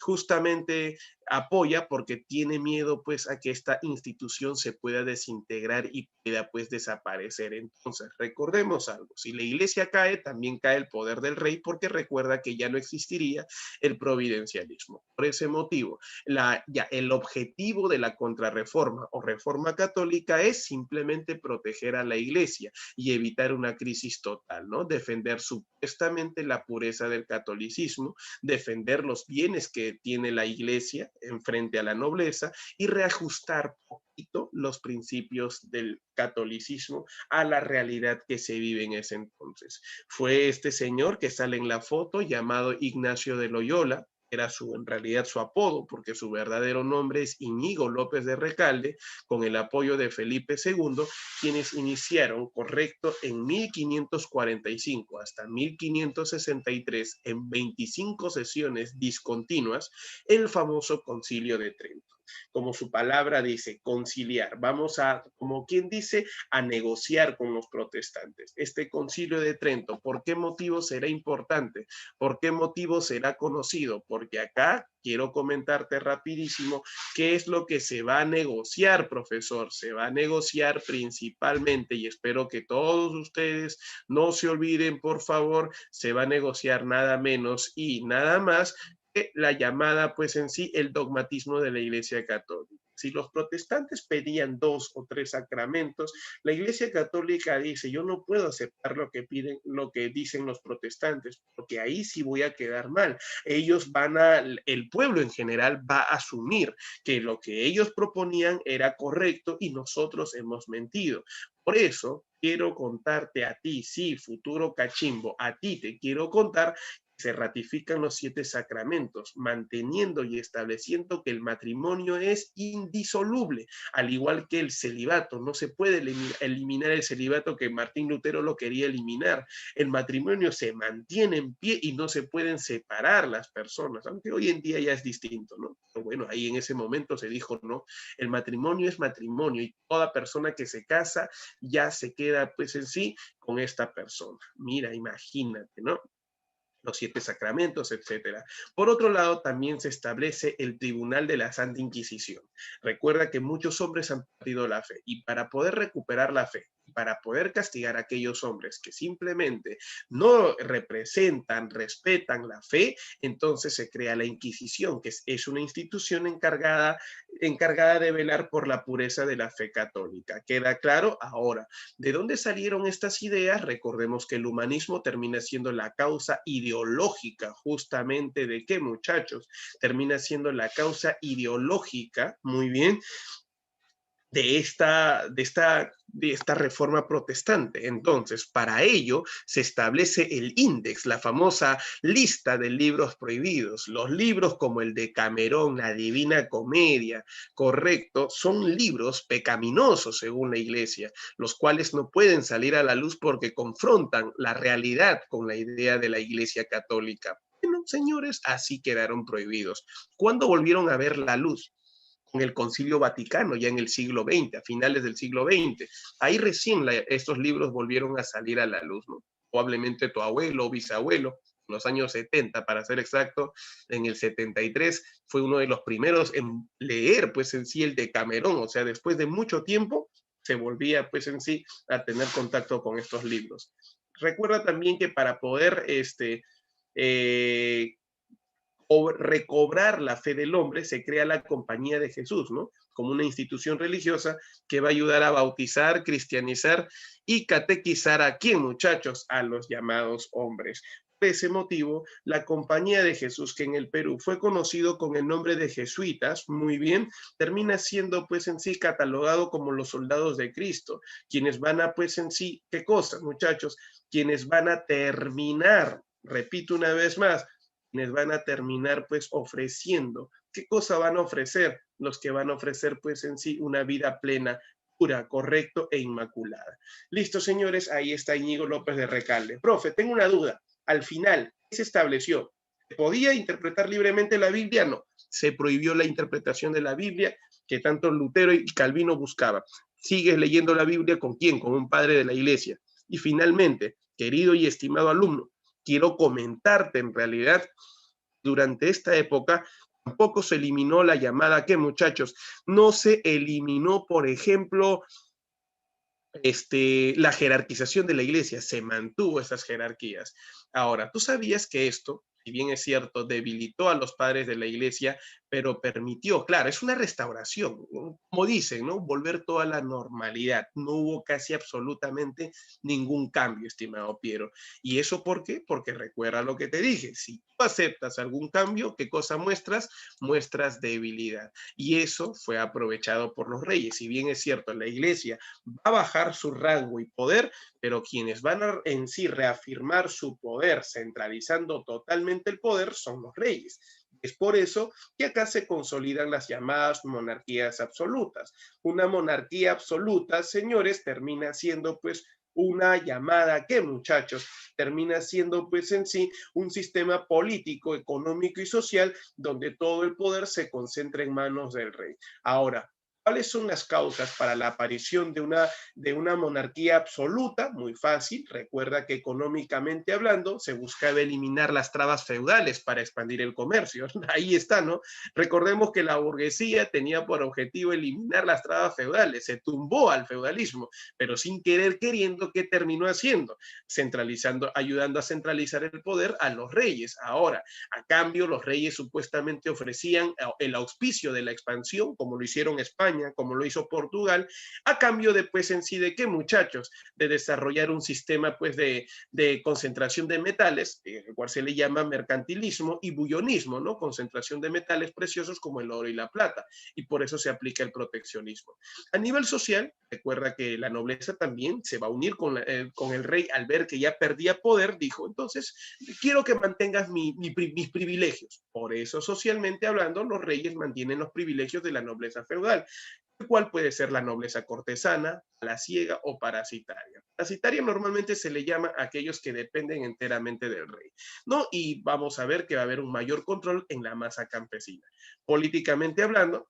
Speaker 2: justamente apoya porque tiene miedo pues a que esta institución se pueda desintegrar y pueda pues desaparecer. Entonces, recordemos algo, si la iglesia cae, también cae el poder del rey porque recuerda que ya no existiría el providencialismo. Por ese motivo, el objetivo de la contrarreforma o reforma católica es simplemente proteger a la iglesia y evitar una crisis total, ¿no? Defender supuestamente la pureza del catolicismo, defender los bienes que tiene la iglesia en frente a la nobleza y reajustar poquito los principios del catolicismo a la realidad que se vive en ese entonces. Fue este señor que sale en la foto llamado Ignacio de Loyola, era en realidad su apodo, porque su verdadero nombre es Íñigo López de Recalde, con el apoyo de Felipe II, quienes iniciaron, correcto, en 1545 hasta 1563, en 25 sesiones discontinuas, el famoso Concilio de Trento. Como su palabra dice, conciliar. Vamos a, como quien dice, a negociar con los protestantes. Este Concilio de Trento, ¿por qué motivo será importante? ¿Por qué motivo será conocido? Porque acá quiero comentarte rapidísimo qué es lo que se va a negociar, profesor. Se va a negociar principalmente, y espero que todos ustedes no se olviden, por favor, se va a negociar nada menos y nada más que la llamada, pues en sí, el dogmatismo de la Iglesia Católica. Si los protestantes pedían 2 o 3 sacramentos, la Iglesia Católica dice, yo no puedo aceptar lo que piden, lo que dicen los protestantes, porque ahí sí voy a quedar mal. Ellos el pueblo en general va a asumir que lo que ellos proponían era correcto y nosotros hemos mentido. Por eso quiero contarte a ti, sí, futuro cachimbo, a ti te quiero contar, se ratifican los 7 sacramentos, manteniendo y estableciendo que el matrimonio es indisoluble, al igual que el celibato. No se puede eliminar el celibato, que Martín Lutero lo quería eliminar. El matrimonio se mantiene en pie y no se pueden separar las personas, aunque hoy en día ya es distinto, ¿no? Pero bueno, ahí en ese momento se dijo, no, el matrimonio es matrimonio y toda persona que se casa ya se queda pues en sí con esta persona. Mira, imagínate, ¿no? Los 7 sacramentos, etcétera. Por otro lado, también se establece el Tribunal de la Santa Inquisición. Recuerda que muchos hombres han perdido la fe y para poder recuperar la fe, para poder castigar a aquellos hombres que simplemente no representan, respetan la fe, entonces se crea la Inquisición, que es una institución encargada de velar por la pureza de la fe católica. ¿Queda claro? Ahora, ¿de dónde salieron estas ideas? Recordemos que el humanismo termina siendo la causa ideológica, justamente de qué, muchachos, termina siendo la causa ideológica, muy bien, de esta reforma protestante. Entonces, para ello se establece el índex, la famosa lista de libros prohibidos. Los libros como el de Camerón, la Divina Comedia, correcto, son libros pecaminosos según la Iglesia, los cuales no pueden salir a la luz porque confrontan la realidad con la idea de la Iglesia Católica. Bueno, señores, así quedaron prohibidos. ¿Cuándo volvieron a ver la luz? Con el Concilio Vaticano, ya en el siglo XX, a finales del siglo XX. Ahí recién estos libros volvieron a salir a la luz, ¿no? Probablemente tu abuelo o bisabuelo, en los años 70, para ser exacto, en el 73, fue uno de los primeros en leer, pues en sí, el de Camerón, o sea, después de mucho tiempo, se volvía, pues en sí, a tener contacto con estos libros. Recuerda también que para poder o recobrar la fe del hombre, se crea la Compañía de Jesús, ¿no? Como una institución religiosa que va a ayudar a bautizar, cristianizar y catequizar a quién, muchachos, a los llamados hombres. Por ese motivo, la Compañía de Jesús, que en el Perú fue conocido con el nombre de jesuitas, muy bien, termina siendo pues en sí catalogado como los soldados de Cristo, quienes van a pues en sí, ¿qué cosa, muchachos? Quienes van a terminar, repito una vez más, quienes van a terminar pues ofreciendo. ¿Qué cosa van a ofrecer? Los que van a ofrecer pues en sí una vida plena, pura, correcto e inmaculada. Listo, señores, ahí está Íñigo López de Recalde. Profe, tengo una duda. Al final, ¿qué se estableció? ¿Podía interpretar libremente la Biblia? No. Se prohibió la interpretación de la Biblia que tanto Lutero y Calvino buscaban. ¿Sigues leyendo la Biblia con quién? Con un padre de la iglesia. Y finalmente, querido y estimado alumno, quiero comentarte en realidad, durante esta época tampoco se eliminó la llamada, ¿qué, muchachos? No se eliminó, por ejemplo, la jerarquización de la iglesia, se mantuvo esas jerarquías. Ahora, ¿tú sabías que esto, si bien es cierto, debilitó a los padres de la iglesia, pero permitió, claro, es una restauración, ¿no? Como dicen, ¿no? Volver toda la normalidad. No hubo casi absolutamente ningún cambio, estimado Piero. ¿Y eso por qué? Porque recuerda lo que te dije, si tú aceptas algún cambio, ¿qué cosa muestras? Muestras debilidad. Y eso fue aprovechado por los reyes. Si bien es cierto, la iglesia va a bajar su rango y poder, pero quienes van a en sí reafirmar su poder, centralizando totalmente el poder, son los reyes. Es por eso que acá se consolidan las llamadas monarquías absolutas. Una monarquía absoluta, señores, termina siendo pues una llamada que, muchachos, termina siendo pues en sí un sistema político, económico y social donde todo el poder se concentra en manos del rey. Ahora, ¿cuáles son las causas para la aparición de una monarquía absoluta? Muy fácil. Recuerda que económicamente hablando se buscaba eliminar las trabas feudales para expandir el comercio. Ahí está, ¿no? Recordemos que la burguesía tenía por objetivo eliminar las trabas feudales. Se tumbó al feudalismo, pero sin querer queriendo, ¿qué terminó haciendo? Centralizando, ayudando a centralizar el poder a los reyes. Ahora, a cambio, los reyes supuestamente ofrecían el auspicio de la expansión, como lo hicieron España, como lo hizo Portugal, a cambio de, pues en sí, ¿de qué, muchachos? De desarrollar un sistema, pues, de concentración de metales, el cual se le llama mercantilismo y bullonismo, ¿no? Concentración de metales preciosos como el oro y la plata, y por eso se aplica el proteccionismo. A nivel social, recuerda que la nobleza también se va a unir con el rey al ver que ya perdía poder, dijo, entonces, quiero que mantengas mis privilegios. Por eso, socialmente hablando, los reyes mantienen los privilegios de la nobleza feudal. ¿Cuál puede ser la nobleza cortesana, palaciega o parasitaria? Parasitaria normalmente se le llama a aquellos que dependen enteramente del rey, ¿no? Y vamos a ver que va a haber un mayor control en la masa campesina. Políticamente hablando,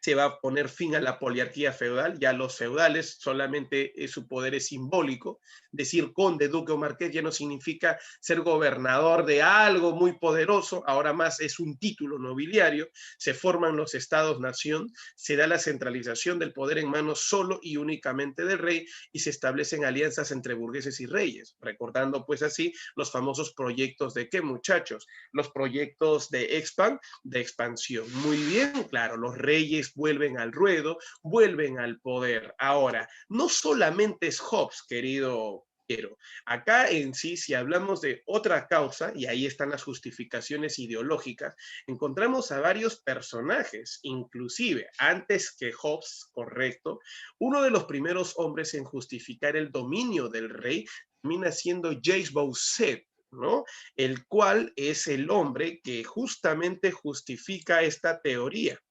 Speaker 2: se va a poner fin a la poliarquía feudal, ya los feudales solamente su poder es simbólico, decir conde, duque o marqués ya no significa ser gobernador de algo muy poderoso, ahora más es un título nobiliario, se forman los estados-nación, se da la centralización del poder en manos solo y únicamente del rey y se establecen alianzas entre burgueses y reyes, recordando pues así los famosos proyectos de qué, muchachos, los proyectos de expansión. Muy bien, claro, los reyes vuelven al ruedo, vuelven al poder. Ahora, no solamente es Hobbes, querido Piero. Acá en sí, si hablamos de otra causa, y ahí están las justificaciones ideológicas, encontramos a varios personajes, inclusive antes que Hobbes, correcto, uno de los primeros hombres en justificar el dominio del rey termina siendo James Bossuet, ¿no? El cual es el hombre que justamente justifica esta teoría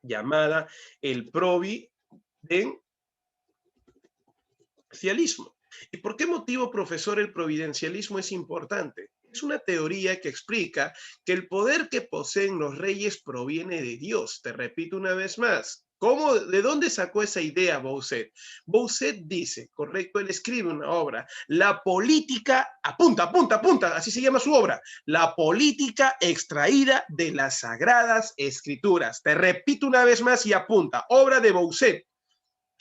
Speaker 2: llamada el providencialismo. ¿Y por qué motivo, profesor, el providencialismo es importante? Es una teoría que explica que el poder que poseen los reyes proviene de Dios. Te repito una vez más. ¿Cómo? ¿De dónde sacó esa idea Bossuet? Bossuet dice, correcto, él escribe una obra, la política, apunta, así se llama su obra, la política extraída de las sagradas escrituras. Te repito una vez más y apunta, obra de Bossuet.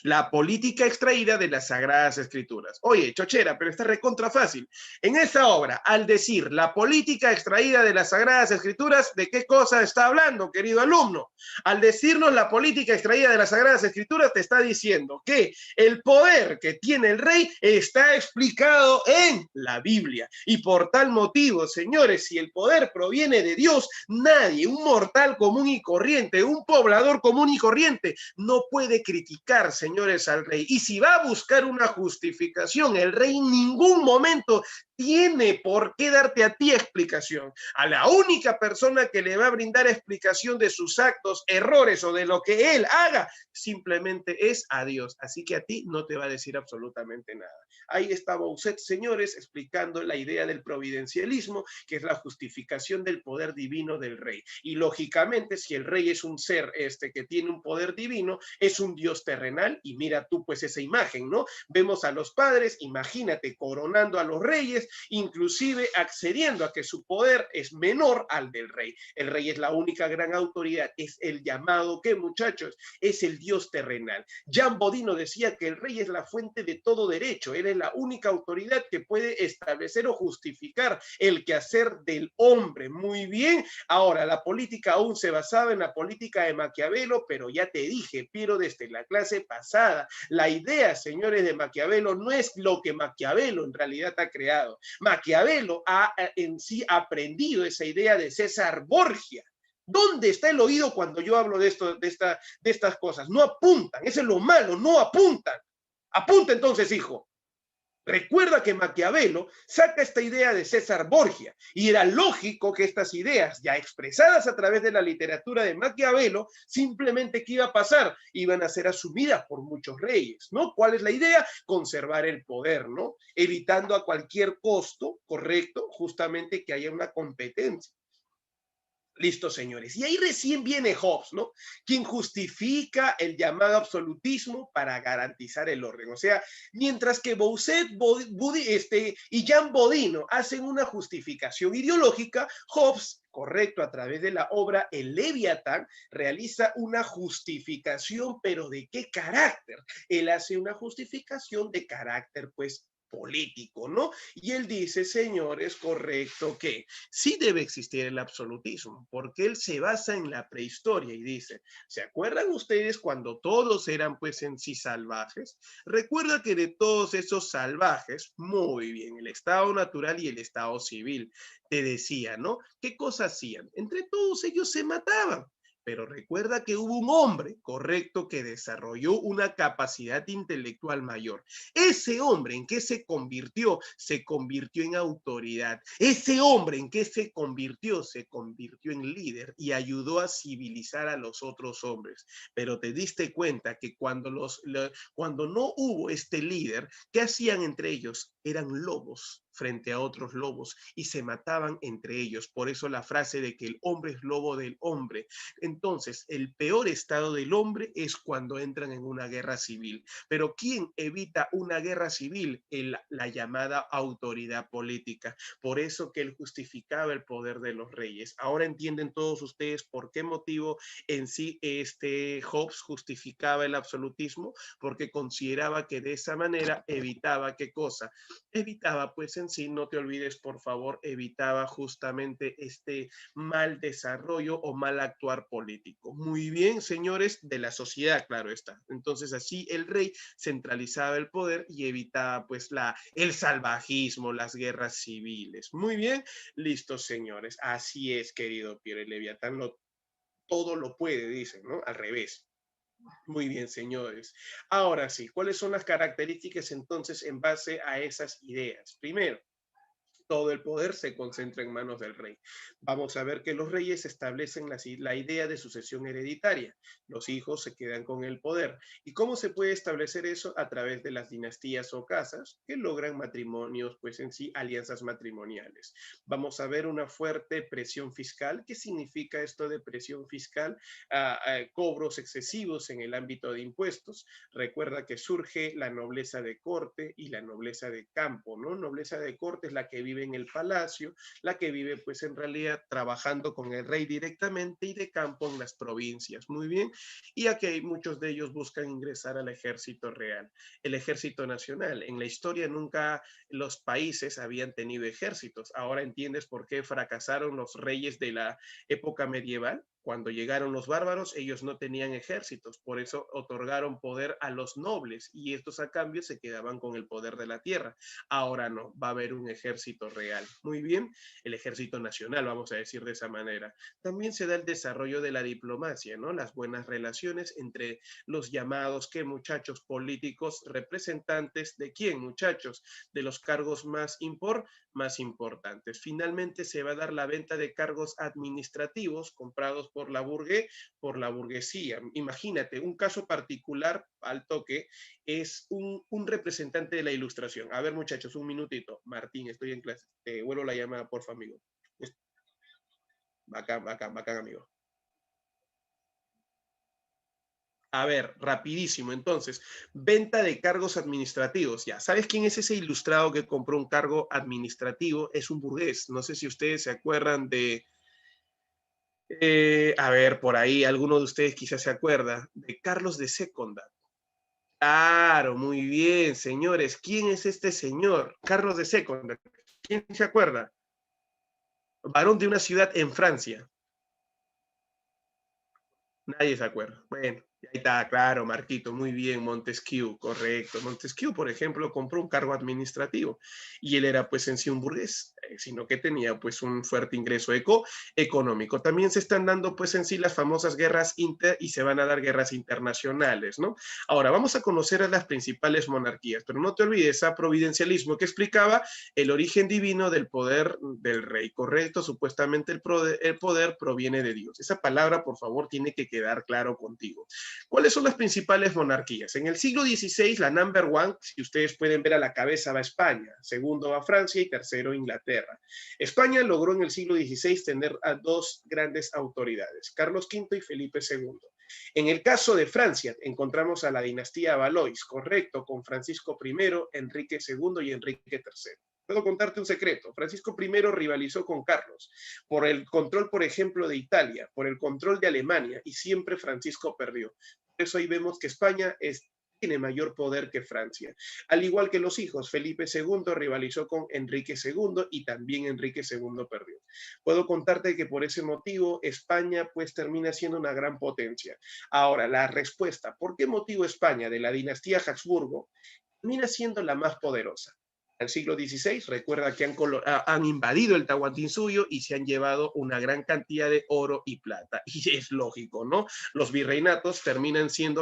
Speaker 2: La política extraída de las Sagradas Escrituras. Oye, chochera, pero está recontra fácil. En esa obra, al decir la política extraída de las Sagradas Escrituras, ¿de qué cosa está hablando, querido alumno? Al decirnos la política extraída de las Sagradas Escrituras, te está diciendo que el poder que tiene el rey está explicado en la Biblia. Y por tal motivo, señores, si el poder proviene de Dios, nadie, un mortal común y corriente, un poblador común y corriente, no puede criticar, señores, al rey. Y si va a buscar una justificación, el rey en ningún momento tiene por qué darte a ti explicación. A la única persona que le va a brindar explicación de sus actos, errores o de lo que él haga, simplemente es a Dios. Así que a ti no te va a decir absolutamente nada. Ahí estaba usted, señores, explicando la idea del providencialismo, que es la justificación del poder divino del rey. Y lógicamente, si el rey es un ser que tiene un poder divino, es un Dios terrenal, y mira tú pues esa imagen, ¿no? Vemos a los padres, imagínate, coronando a los reyes, inclusive accediendo a que su poder es menor al del rey. El rey es la única gran autoridad, es el llamado, ¿qué, muchachos? Es el Dios terrenal. Jean Bodino decía que el rey es la fuente de todo derecho, él es la única autoridad que puede establecer o justificar el quehacer del hombre. Muy bien, ahora la política aún se basaba en la política de Maquiavelo, pero ya te dije, Piero, desde la clase pasada, la idea, señores, de Maquiavelo no es lo que Maquiavelo en realidad ha creado. Maquiavelo ha en sí aprendido esa idea de César Borgia. ¿Dónde está el oído cuando yo hablo de estas cosas? No apuntan, eso es lo malo, no apuntan. Apunta entonces, hijo. Recuerda que Maquiavelo saca esta idea de César Borgia y era lógico que estas ideas ya expresadas a través de la literatura de Maquiavelo, simplemente ¿qué iba a pasar? Iban a ser asumidas por muchos reyes, ¿no? ¿Cuál es la idea? Conservar el poder, ¿no? Evitando a cualquier costo, correcto, justamente que haya una competencia. Listo, señores. Y ahí recién viene Hobbes, ¿no? Quien justifica el llamado absolutismo para garantizar el orden. O sea, mientras que Bossuet y Jean Bodino hacen una justificación ideológica, Hobbes, correcto, a través de la obra El Leviatán, realiza una justificación, pero ¿de qué carácter? Él hace una justificación de carácter, pues, político, ¿no? Y él dice, señores, correcto, que sí debe existir el absolutismo, porque él se basa en la prehistoria y dice, ¿se acuerdan ustedes cuando todos eran pues en sí salvajes? Recuerda que de todos esos salvajes, muy bien, el estado natural y el estado civil, te decía, ¿no? ¿Qué cosas hacían? Entre todos ellos se mataban. Pero recuerda que hubo un hombre, correcto, que desarrolló una capacidad intelectual mayor. Ese hombre en qué se convirtió en autoridad. Ese hombre en qué se convirtió en líder y ayudó a civilizar a los otros hombres. Pero te diste cuenta que cuando no hubo este líder, ¿qué hacían entre ellos? Eran lobos frente a otros lobos y se mataban entre ellos. Por eso la frase de que el hombre es lobo del hombre. Entonces, el peor estado del hombre es cuando entran en una guerra civil. Pero ¿quién evita una guerra civil? La llamada autoridad política. Por eso que él justificaba el poder de los reyes. Ahora entienden todos ustedes por qué motivo en sí Hobbes justificaba el absolutismo, porque consideraba que de esa manera evitaba ¿qué cosa? Evitaba, pues en sí, no te olvides, por favor, evitaba justamente este mal desarrollo o mal actuar político. Muy bien, señores, de la sociedad, claro está. Entonces así el rey centralizaba el poder y evitaba pues el salvajismo, las guerras civiles. Muy bien, listo, señores. Así es, querido Pierre Leviatán, todo lo puede, dicen, ¿no? Al revés. Muy bien, señores. Ahora sí, ¿cuáles son las características entonces en base a esas ideas? Primero, todo el poder se concentra en manos del rey. Vamos a ver que los reyes establecen la idea de sucesión hereditaria. Los hijos se quedan con el poder. ¿Y cómo se puede establecer eso? A través de las dinastías o casas que logran matrimonios, pues en sí, alianzas matrimoniales. Vamos a ver una fuerte presión fiscal. ¿Qué significa esto de presión fiscal? Cobros excesivos en el ámbito de impuestos. Recuerda que surge la nobleza de corte y la nobleza de campo, ¿no? Nobleza de corte es la que vive vive en el palacio, la que vive pues en realidad trabajando con el rey directamente y de campo en las provincias. Muy bien. Y aquí muchos de ellos buscan ingresar al ejército real, el ejército nacional. En la historia nunca los países habían tenido ejércitos. Ahora entiendes por qué fracasaron los reyes de la época medieval. Cuando llegaron los bárbaros, ellos no tenían ejércitos, por eso otorgaron poder a los nobles y estos a cambio se quedaban con el poder de la tierra. Ahora no, va a haber un ejército real. Muy bien, el ejército nacional, vamos a decir de esa manera. También se da el desarrollo de la diplomacia, ¿no? Las buenas relaciones entre los llamados, ¿qué muchachos? Políticos, representantes de quién, muchachos, de los cargos más importantes. Finalmente se va a dar la venta de cargos administrativos comprados por la burguesía. Imagínate, un caso particular al toque es un representante de la ilustración. A ver, muchachos, un minutito. Martín, estoy en clase. Te vuelvo la llamada, por favor, amigo. Bacán, bacán, bacán, amigo. A ver, rapidísimo. Entonces, venta de cargos administrativos. Ya, ¿sabes quién es ese ilustrado que compró un cargo administrativo? Es un burgués. No sé si ustedes se acuerdan de... a ver, por ahí, alguno de ustedes quizás se acuerda de Carlos de Secondat. Claro, muy bien, señores. ¿Quién es este señor? Carlos de Secondat. ¿Quién se acuerda? Varón de una ciudad en Francia. Nadie se acuerda. Bueno, ahí está, claro, Marquito, muy bien, Montesquieu, correcto. Montesquieu, por ejemplo, compró un cargo administrativo y él era pues en sí un burgués, sino que tenía pues un fuerte ingreso económico. También se están dando pues en sí las famosas guerras y se van a dar guerras internacionales, ¿no? Ahora, vamos a conocer a las principales monarquías, pero no te olvides a providencialismo que explicaba el origen divino del poder del rey, correcto, supuestamente el poder proviene de Dios. Esa palabra, por favor, tiene que quedar claro contigo. ¿Cuáles son las principales monarquías? En el siglo XVI, la number one, si ustedes pueden ver a la cabeza, va España, segundo va Francia y tercero Inglaterra. España logró en el siglo XVI tener a dos grandes autoridades, Carlos V y Felipe II. En el caso de Francia, encontramos a la dinastía Valois, correcto, con Francisco I, Enrique II y Enrique III. Puedo contarte un secreto. Francisco I rivalizó con Carlos por el control, por ejemplo, de Italia, por el control de Alemania, y siempre Francisco perdió. Por eso ahí vemos que España tiene mayor poder que Francia. Al igual que los hijos, Felipe II rivalizó con Enrique II y también Enrique II perdió. Puedo contarte que por ese motivo España pues termina siendo una gran potencia. Ahora, la respuesta, ¿por qué motivo España de la dinastía Habsburgo termina siendo la más poderosa? Al siglo XVI, recuerda que han invadido el Tahuantinsuyo y se han llevado una gran cantidad de oro y plata. Y es lógico, ¿no? Los virreinatos terminan siendo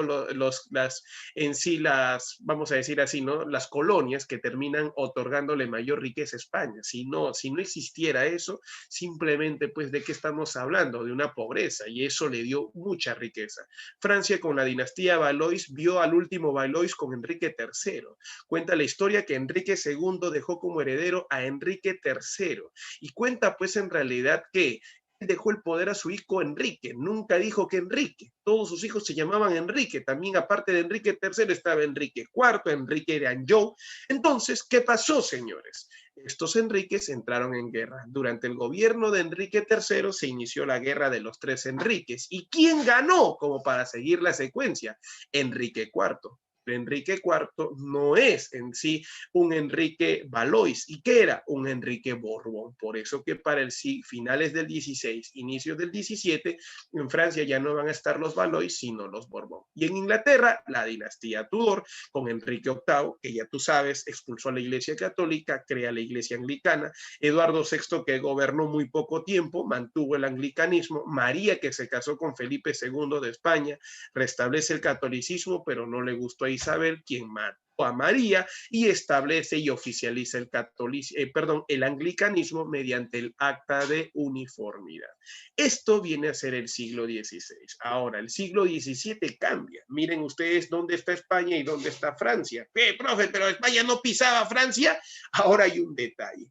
Speaker 2: vamos a decir así, ¿no? Las colonias que terminan otorgándole mayor riqueza a España. Si no existiera eso, simplemente, pues, ¿de qué estamos hablando? De una pobreza, y eso le dio mucha riqueza. Francia, con la dinastía Valois, vio al último Valois con Enrique III. Cuenta la historia que Enrique II dejó como heredero a Enrique III. Y cuenta pues en realidad que él dejó el poder a su hijo Enrique, nunca dijo que Enrique, todos sus hijos se llamaban Enrique, también aparte de Enrique III estaba Enrique IV, Enrique de Anjou. Entonces, ¿qué pasó, señores? Estos Enriques entraron en guerra. Durante el gobierno de Enrique III se inició la guerra de los tres Enriques. ¿Y quién ganó? Como para seguir la secuencia, Enrique IV. Enrique IV no es en sí un Enrique Valois. ¿Y qué era? Un Enrique Borbón. Por eso que para el finales del 16, inicios del 17, en Francia ya no van a estar los Valois, sino los Borbón. Y en Inglaterra, la dinastía Tudor, con Enrique VIII, que ya tú sabes, expulsó a la Iglesia Católica, crea la Iglesia Anglicana, Eduardo VI, que gobernó muy poco tiempo, mantuvo el anglicanismo, María, que se casó con Felipe II de España, restablece el catolicismo, pero no le gustó a Isabel, quien mató a María, y establece y oficializa el anglicanismo mediante el Acta de Uniformidad. Esto viene a ser el siglo XVI. Ahora, el siglo XVII cambia. Miren ustedes dónde está España y dónde está Francia. Profe, pero España no pisaba Francia. Ahora hay un detalle.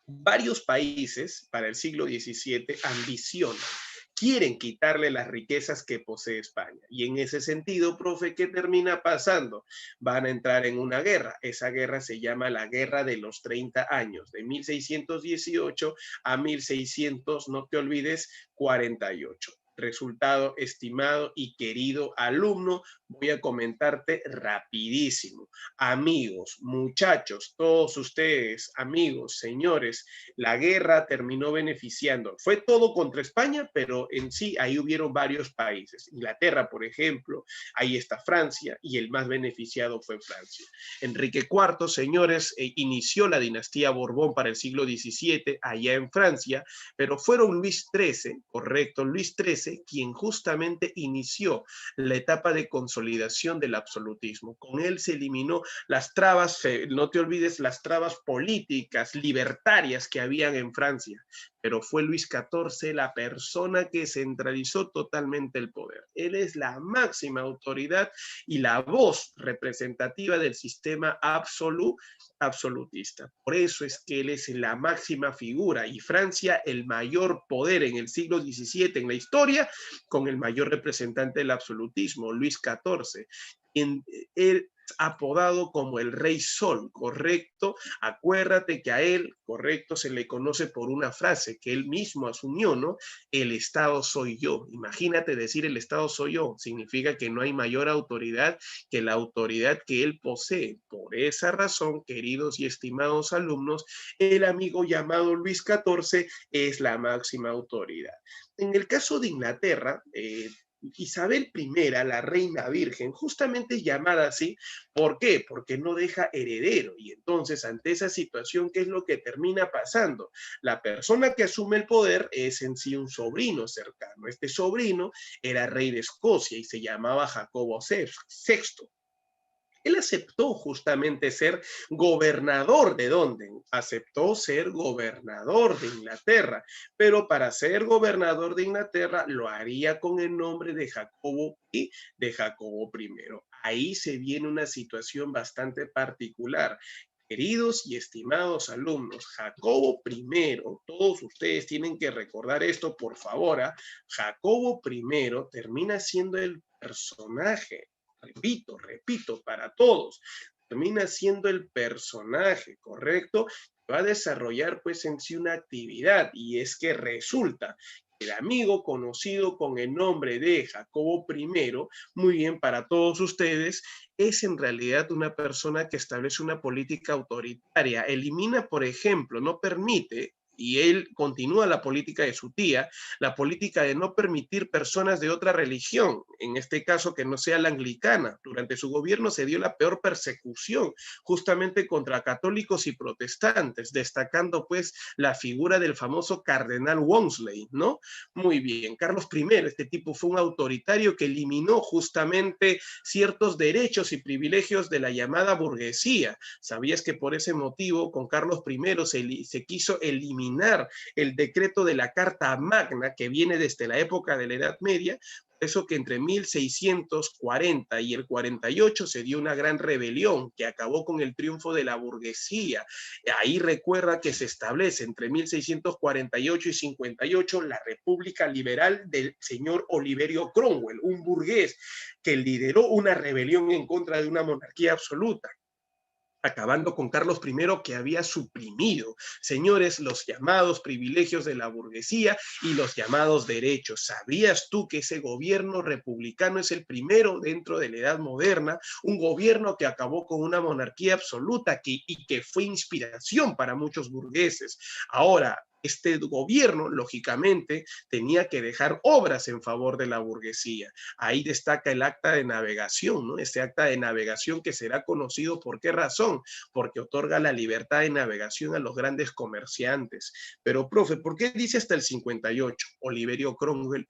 Speaker 2: Varios países para el siglo XVII ambicionan quieren quitarle las riquezas que posee España. Y en ese sentido, profe, ¿qué termina pasando? Van a entrar en una guerra. Esa guerra se llama la Guerra de los 30 años, de 1618 a 1600, no te olvides, 48. Resultado, estimado y querido alumno, voy a comentarte rapidísimo. Amigos, muchachos, todos ustedes, amigos, señores, la guerra terminó beneficiando. Fue todo contra España, pero en sí ahí hubieron varios países. Inglaterra, por ejemplo, ahí está Francia y el más beneficiado fue Francia. Enrique IV, señores, inició la dinastía Borbón para el siglo XVII allá en Francia, pero fueron Luis XIII, correcto, Luis XIII, quien justamente inició la etapa de consolidación del absolutismo. Con él se eliminó las trabas, no te olvides, las trabas políticas, libertarias que habían en Francia, pero fue Luis XIV la persona que centralizó totalmente el poder. Él es la máxima autoridad y la voz representativa del sistema absolutista. Por eso es que él es la máxima figura y Francia el mayor poder en el siglo XVII en la historia, con el mayor representante del absolutismo, Luis XIV. Él apodado como el Rey Sol, ¿correcto? Acuérdate que a él, correcto, se le conoce por una frase que él mismo asumió, ¿no? El Estado soy yo. Imagínate decir el Estado soy yo, significa que no hay mayor autoridad que la autoridad que él posee. Por esa razón, queridos y estimados alumnos, el amigo llamado Luis XIV es la máxima autoridad. En el caso de Inglaterra, Isabel I, la reina virgen, justamente llamada así, ¿por qué? Porque no deja heredero. Y entonces, ante esa situación, ¿qué es lo que termina pasando? La persona que asume el poder es en sí un sobrino cercano. Este sobrino era rey de Escocia y se llamaba Jacobo VI. Él aceptó justamente ser gobernador. ¿De dónde? Aceptó ser gobernador de Inglaterra, pero para ser gobernador de Inglaterra lo haría con el nombre de Jacobo y de Jacobo I. Ahí se viene una situación bastante particular. Queridos y estimados alumnos, Jacobo I, todos ustedes tienen que recordar esto, por favor, Jacobo I termina siendo el personaje, repito, para todos, termina siendo el personaje, ¿correcto? Va a desarrollar pues en sí una actividad y es que resulta el amigo conocido con el nombre de Jacobo I, muy bien para todos ustedes, es en realidad una persona que establece una política autoritaria, elimina, por ejemplo, no permite, y él continúa la política de su tía, la política de no permitir personas de otra religión, en este caso que no sea la anglicana. Durante su gobierno se dio la peor persecución justamente contra católicos y protestantes, destacando pues la figura del famoso cardenal Wolsey, ¿no? Muy bien, Carlos I, este tipo fue un autoritario que eliminó justamente ciertos derechos y privilegios de la llamada burguesía. ¿Sabías que por ese motivo con Carlos I se quiso eliminar el decreto de la Carta Magna que viene desde la época de la Edad Media? Por eso que entre 1640 y el 48 se dio una gran rebelión que acabó con el triunfo de la burguesía. Ahí recuerda que se establece entre 1648 y 58 la República Liberal del señor Oliverio Cromwell, un burgués que lideró una rebelión en contra de una monarquía absoluta, acabando con Carlos I, que había suprimido, señores, los llamados privilegios de la burguesía y los llamados derechos. ¿Sabías tú que ese gobierno republicano es el primero dentro de la edad moderna? Un gobierno que acabó con una monarquía absoluta y que fue inspiración para muchos burgueses. Ahora, este gobierno, lógicamente, tenía que dejar obras en favor de la burguesía. Ahí destaca el acta de navegación, ¿no? Este acta de navegación que será conocido ¿por qué razón? Porque otorga la libertad de navegación a los grandes comerciantes. Pero, profe, ¿por qué dice hasta el 58? Oliverio Cromwell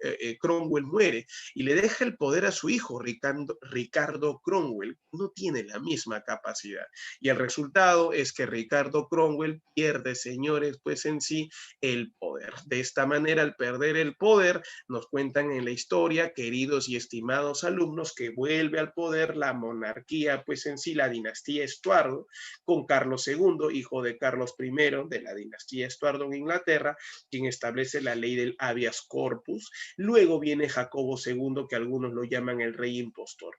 Speaker 2: muere y le deja el poder a su hijo, Ricardo Cromwell. No tiene la misma capacidad. Y el resultado es que Ricardo Cromwell pierde, señores, pues en sí, el poder. De esta manera, al perder el poder, nos cuentan en la historia, queridos y estimados alumnos, que vuelve al poder la monarquía, pues en sí la dinastía Estuardo, con Carlos II, hijo de Carlos I de la dinastía Estuardo en Inglaterra, quien establece la ley del habeas corpus. Luego viene Jacobo II, que algunos lo llaman el rey impostor.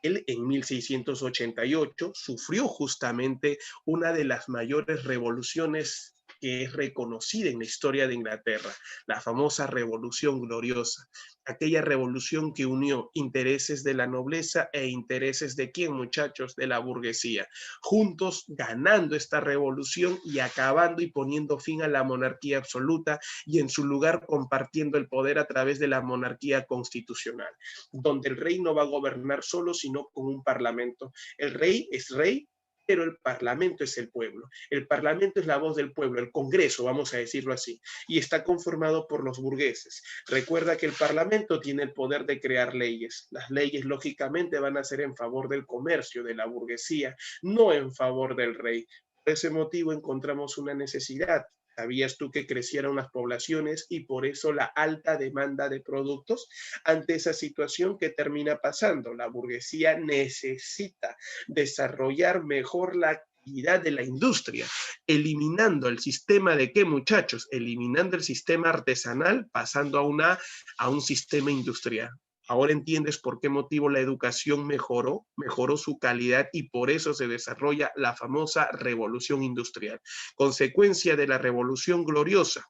Speaker 2: Él en 1688 sufrió justamente una de las mayores revoluciones que es reconocida en la historia de Inglaterra, la famosa Revolución Gloriosa, aquella revolución que unió intereses de la nobleza e intereses de quién, muchachos, de la burguesía, juntos ganando esta revolución y acabando y poniendo fin a la monarquía absoluta y en su lugar compartiendo el poder a través de la monarquía constitucional, donde el rey no va a gobernar solo, sino con un parlamento. El rey es rey, pero el parlamento es el pueblo. El parlamento es la voz del pueblo, el Congreso, vamos a decirlo así, y está conformado por los burgueses. Recuerda que el parlamento tiene el poder de crear leyes. Las leyes, lógicamente, van a ser en favor del comercio, de la burguesía, no en favor del rey. Por ese motivo encontramos una necesidad. ¿Sabías tú que crecieron las poblaciones y por eso la alta demanda de productos? Ante esa situación, ¿qué termina pasando? La burguesía necesita desarrollar mejor la actividad de la industria, eliminando el sistema de qué, muchachos, eliminando el sistema artesanal, pasando a un sistema industrial. Ahora entiendes por qué motivo la educación mejoró su calidad y por eso se desarrolla la famosa revolución industrial. Consecuencia de la revolución gloriosa,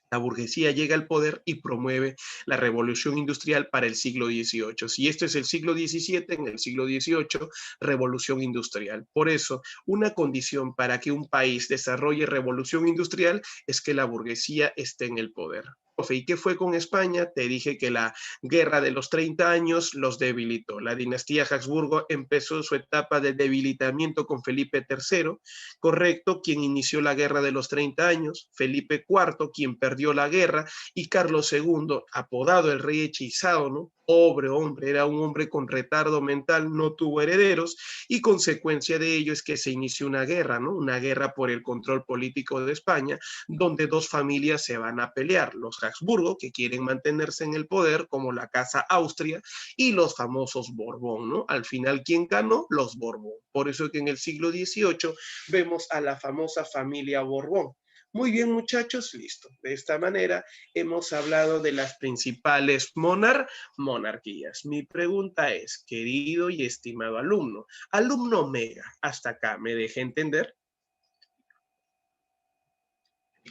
Speaker 2: la burguesía llega al poder y promueve la revolución industrial para el siglo XVIII. Si este es el siglo XVII, en el siglo XVIII, revolución industrial. Por eso, una condición para que un país desarrolle revolución industrial es que la burguesía esté en el poder. ¿Y qué fue con España? Te dije que la guerra de los 30 años los debilitó. La dinastía Habsburgo empezó su etapa de debilitamiento con Felipe III, correcto, quien inició la guerra de los 30 años, Felipe IV, quien perdió la guerra, y Carlos II, apodado el rey hechizado, ¿no? Pobre hombre, era un hombre con retardo mental, no tuvo herederos, y consecuencia de ello es que se inició una guerra, ¿no? Una guerra por el control político de España, donde dos familias se van a pelear, los Habsburgo, que quieren mantenerse en el poder, como la Casa Austria, y los famosos Borbón, ¿no? Al final, ¿quién ganó? Los Borbón. Por eso que en el siglo XVIII vemos a la famosa familia Borbón. Muy bien, muchachos, listo. De esta manera hemos hablado de las principales monarquías. Mi pregunta es, querido y estimado alumno, alumno Mega, hasta acá, ¿me dejé entender?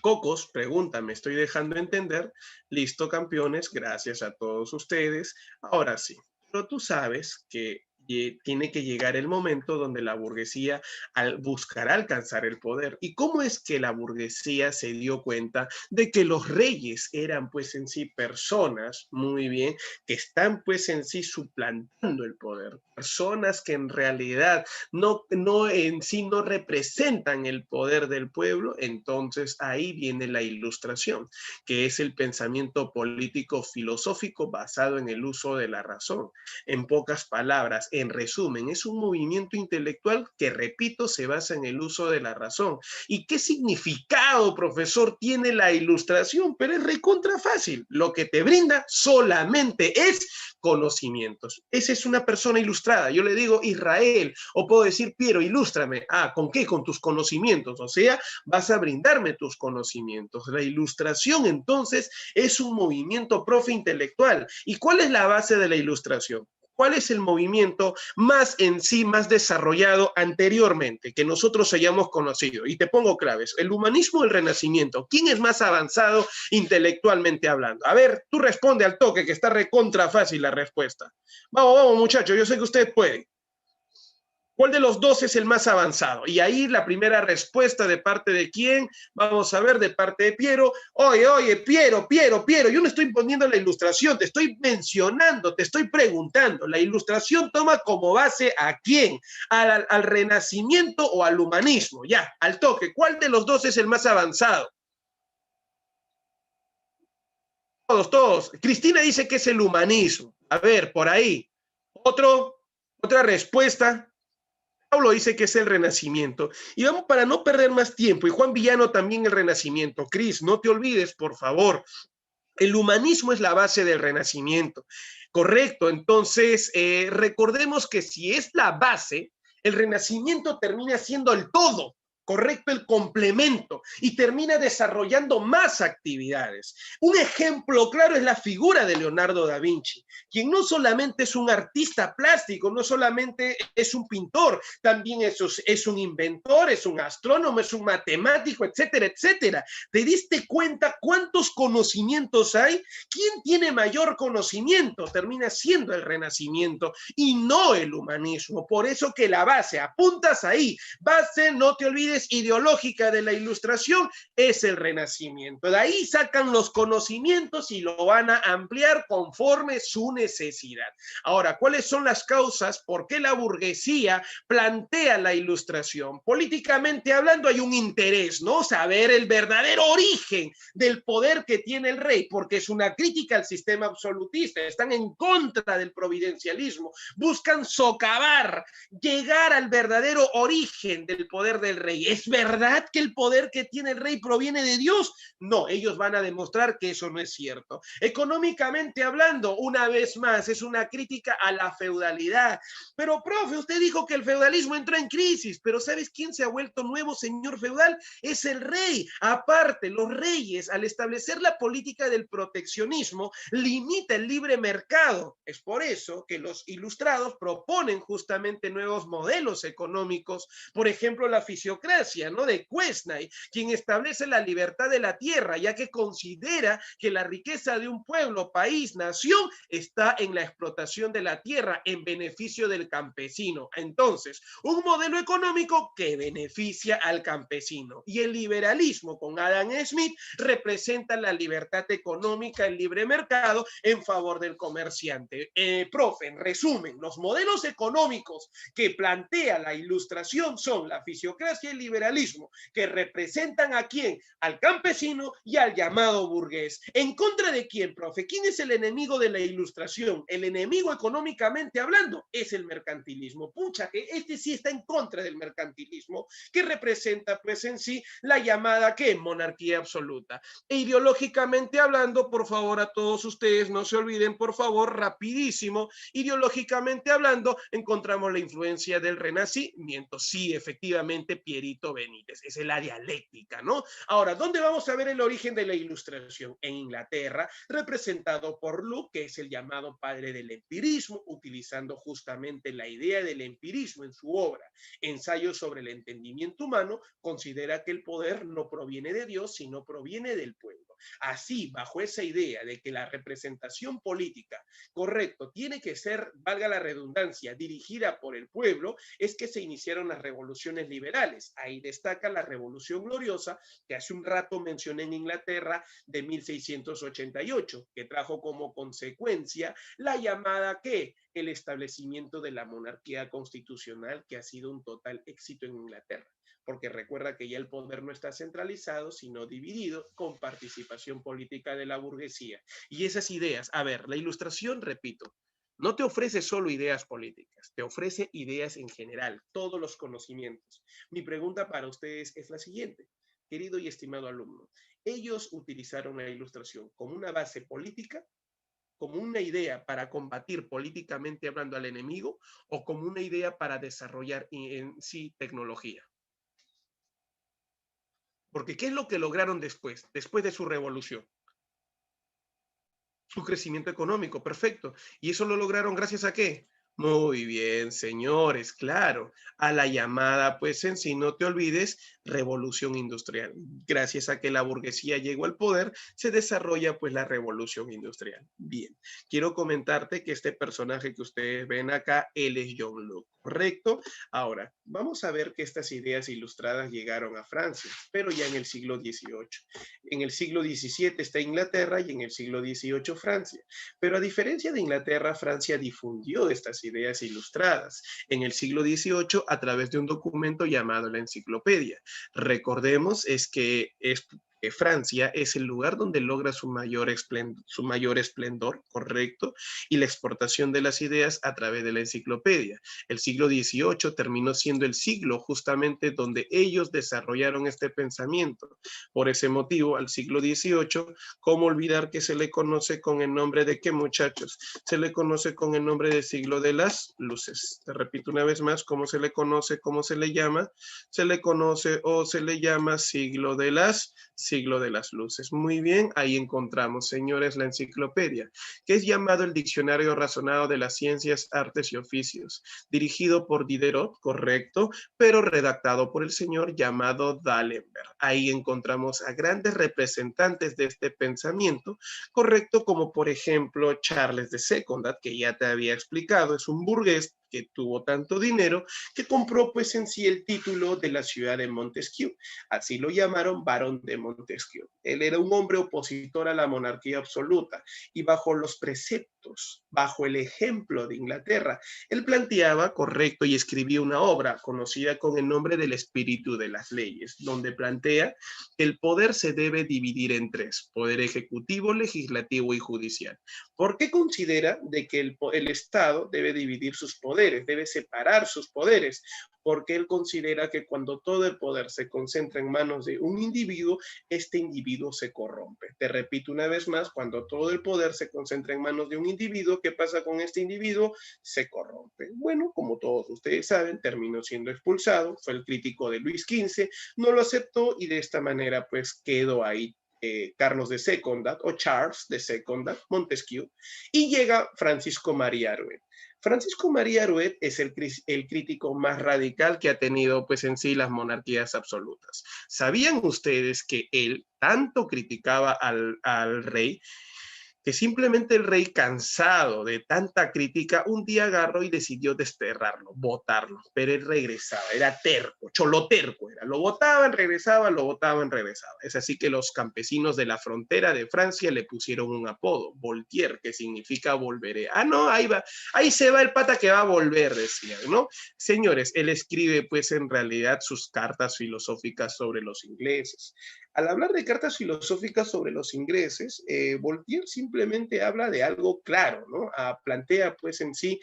Speaker 2: Cocos, pregunta, ¿me estoy dejando entender? Listo, campeones, gracias a todos ustedes. Ahora sí, pero tú sabes que tiene que llegar el momento donde la burguesía buscará alcanzar el poder. ¿Y cómo es que la burguesía se dio cuenta de que los reyes eran pues en sí personas, muy bien, que están pues en sí suplantando el poder? Personas que en realidad no en sí no representan el poder del pueblo. Entonces ahí viene la ilustración, que es el pensamiento político filosófico basado en el uso de la razón. En pocas palabras, en resumen, es un movimiento intelectual que, repito, se basa en el uso de la razón. ¿Y qué significado, profesor, tiene la ilustración? Pero es recontra fácil. Lo que te brinda solamente es conocimientos. Esa es una persona ilustrada. Yo le digo Israel, o puedo decir Piero, ilústrame. Ah, ¿con qué? Con tus conocimientos. O sea, vas a brindarme tus conocimientos. La ilustración, entonces, es un movimiento profe intelectual. ¿Y cuál es la base de la ilustración? ¿Cuál es el movimiento más en sí, más desarrollado anteriormente que nosotros hayamos conocido? Y te pongo claves. ¿El humanismo o el renacimiento? ¿Quién es más avanzado intelectualmente hablando? A ver, tú responde al toque, que está recontra fácil la respuesta. Vamos, vamos, muchachos, yo sé que usted puede. ¿Cuál de los dos es el más avanzado? Y ahí la primera respuesta de parte de quién, vamos a ver, de parte de Piero. Oye, Piero, yo no estoy poniendo la ilustración, te estoy mencionando, te estoy preguntando. La ilustración toma como base ¿a quién? ¿Al renacimiento o al humanismo? Ya, al toque. ¿Cuál de los dos es el más avanzado? Todos. Cristina dice que es el humanismo. A ver, por ahí. Otra respuesta. Pablo dice que es el Renacimiento. Y vamos, para no perder más tiempo, y Juan Villano también el Renacimiento. Cris, no te olvides, por favor, el humanismo es la base del Renacimiento. Correcto, entonces recordemos que si es la base, el Renacimiento termina siendo el todo. Correcto, el complemento, y termina desarrollando más actividades. Un ejemplo claro es la figura de Leonardo da Vinci, quien no solamente es un artista plástico, no solamente es un pintor, también es un inventor, es un astrónomo, es un matemático, etcétera, etcétera. ¿Te diste cuenta cuántos conocimientos hay? ¿Quién tiene mayor conocimiento? Termina siendo el Renacimiento y no el humanismo. Por eso que la base, apuntas ahí, base, no te olvides, ideológica de la Ilustración es el Renacimiento. De ahí sacan los conocimientos y lo van a ampliar conforme su necesidad. Ahora, ¿cuáles son las causas? ¿Por qué la burguesía plantea la Ilustración? Políticamente hablando hay un interés, ¿no? Saber el verdadero origen del poder que tiene el rey, porque es una crítica al sistema absolutista, están en contra del providencialismo, buscan socavar, llegar al verdadero origen del poder del rey. ¿Es verdad que el poder que tiene el rey proviene de Dios? No, ellos van a demostrar que eso no es cierto. Económicamente hablando, una vez más, es una crítica a la feudalidad. Pero, profe, usted dijo que el feudalismo entró en crisis, pero ¿sabes quién se ha vuelto nuevo señor feudal? Es el rey. Aparte, los reyes, al establecer la política del proteccionismo, limita el libre mercado. Es por eso que los ilustrados proponen justamente nuevos modelos económicos, por ejemplo, la fisiocracia, ¿no? De Quesnay, quien establece la libertad de la tierra, ya que considera que la riqueza de un pueblo, país, nación, está en la explotación de la tierra en beneficio del campesino. Entonces, un modelo económico que beneficia al campesino. Y el liberalismo con Adam Smith representa la libertad económica, el libre mercado en favor del comerciante. Profe, en resumen, los modelos económicos que plantea la Ilustración son la fisiocracia y el liberalismo, que representan ¿a quién? Al campesino y al llamado burgués. ¿En contra de quién, profe? ¿Quién es el enemigo de la Ilustración? El enemigo económicamente hablando es el mercantilismo. Pucha, que este sí está en contra del mercantilismo, que representa pues en sí la llamada ¿qué? Monarquía absoluta. E ideológicamente hablando, por favor, a todos ustedes, no se olviden, por favor, rapidísimo, ideológicamente hablando, encontramos la influencia del Renacimiento. Sí, efectivamente, Pierito Benítez, es la dialéctica, ¿no? Ahora, ¿dónde vamos a ver el origen de la Ilustración? En Inglaterra, representado por Locke, que es el llamado padre del empirismo, utilizando justamente la idea del empirismo en su obra, Ensayo sobre el entendimiento humano, considera que el poder no proviene de Dios, sino proviene del pueblo. Así, bajo esa idea de que la representación política, correcto, tiene que ser, valga la redundancia, dirigida por el pueblo, es que se iniciaron las revoluciones liberales. Ahí destaca la Revolución Gloriosa, que hace un rato mencioné en Inglaterra, de 1688, que trajo como consecuencia la llamada ¿qué? El establecimiento de la monarquía constitucional, que ha sido un total éxito en Inglaterra, porque recuerda que ya el poder no está centralizado, sino dividido con participación política de la burguesía. Y esas ideas, a ver, la Ilustración, repito, no te ofrece solo ideas políticas, te ofrece ideas en general, todos los conocimientos. Mi pregunta para ustedes es la siguiente, querido y estimado alumno. ¿Ellos utilizaron la Ilustración como una base política, como una idea para combatir políticamente hablando al enemigo, o como una idea para desarrollar en sí tecnología? Porque ¿qué es lo que lograron después de su revolución? Su crecimiento económico, perfecto. ¿Y eso lo lograron gracias a qué? Muy bien, señores, claro, a la llamada, pues en sí, no te olvides, revolución industrial. Gracias a que la burguesía llegó al poder, se desarrolla pues la revolución industrial. Bien, quiero comentarte que este personaje que ustedes ven acá, él es John Locke, ¿correcto? Ahora, vamos a ver que estas ideas ilustradas llegaron a Francia, pero ya en el siglo XVIII. En el siglo XVII está Inglaterra y en el siglo XVIII Francia. Pero a diferencia de Inglaterra, Francia difundió estas ideas ilustradas en el siglo XVIII a través de un documento llamado la Enciclopedia. Recordemos, es que es que Francia es el lugar donde logra su mayor esplendor, correcto, y la exportación de las ideas a través de la enciclopedia. El siglo XVIII terminó siendo el siglo justamente donde ellos desarrollaron este pensamiento. Por ese motivo, al siglo XVIII, ¿cómo olvidar que se le conoce con el nombre de qué, muchachos? Se le conoce con el nombre de siglo de las luces. Te repito una vez más, ¿cómo se le conoce? ¿Cómo se le llama? Se le conoce o se le llama siglo de las luces. Muy bien, ahí encontramos, señores, la enciclopedia, que es llamado el Diccionario Razonado de las Ciencias, Artes y Oficios, dirigido por Diderot, correcto, pero redactado por el señor llamado D'Alembert. Ahí encontramos a grandes representantes de este pensamiento, correcto, como por ejemplo Charles de Secondat, que ya te había explicado, es un burgués que tuvo tanto dinero que compró pues en sí el título de la ciudad de Montesquieu. Así lo llamaron Barón de Montesquieu. Él era un hombre opositor a la monarquía absoluta y bajo los preceptos, bajo el ejemplo de Inglaterra, él planteaba, correcto, y escribía una obra conocida con el nombre del Espíritu de las Leyes, donde plantea que el poder se debe dividir en tres: poder ejecutivo, legislativo y judicial. ¿Por qué considera de que el Estado debe dividir sus poderes, debe separar sus poderes? Porque él considera que cuando todo el poder se concentra en manos de un individuo, este individuo se corrompe. Te repito una vez más, cuando todo el poder se concentra en manos de un individuo, ¿qué pasa con este individuo? Se corrompe. Bueno, como todos ustedes saben, terminó siendo expulsado, fue el crítico de Luis XV, no lo aceptó y de esta manera pues quedó ahí Carlos de Secondat o Charles de Secondat, Montesquieu, y llega Francisco María Arouet. Francisco María Arouet es el crítico más radical que ha tenido pues en sí las monarquías absolutas. ¿Sabían ustedes que él tanto criticaba al rey que simplemente el rey, cansado de tanta crítica, un día agarró y decidió desterrarlo, botarlo, pero él regresaba, era terco, choloterco era, lo botaban, regresaba, lo botaban, regresaba. Es así que los campesinos de la frontera de Francia le pusieron un apodo, Voltaire, que significa volveré. Ah, no, ahí va, ahí se va el pata que va a volver, decían, ¿no? Señores, él escribe pues en realidad sus cartas filosóficas sobre los ingleses. Al hablar de cartas filosóficas sobre los ingleses, Voltaire simplemente habla de algo claro, ¿no? Plantea pues en sí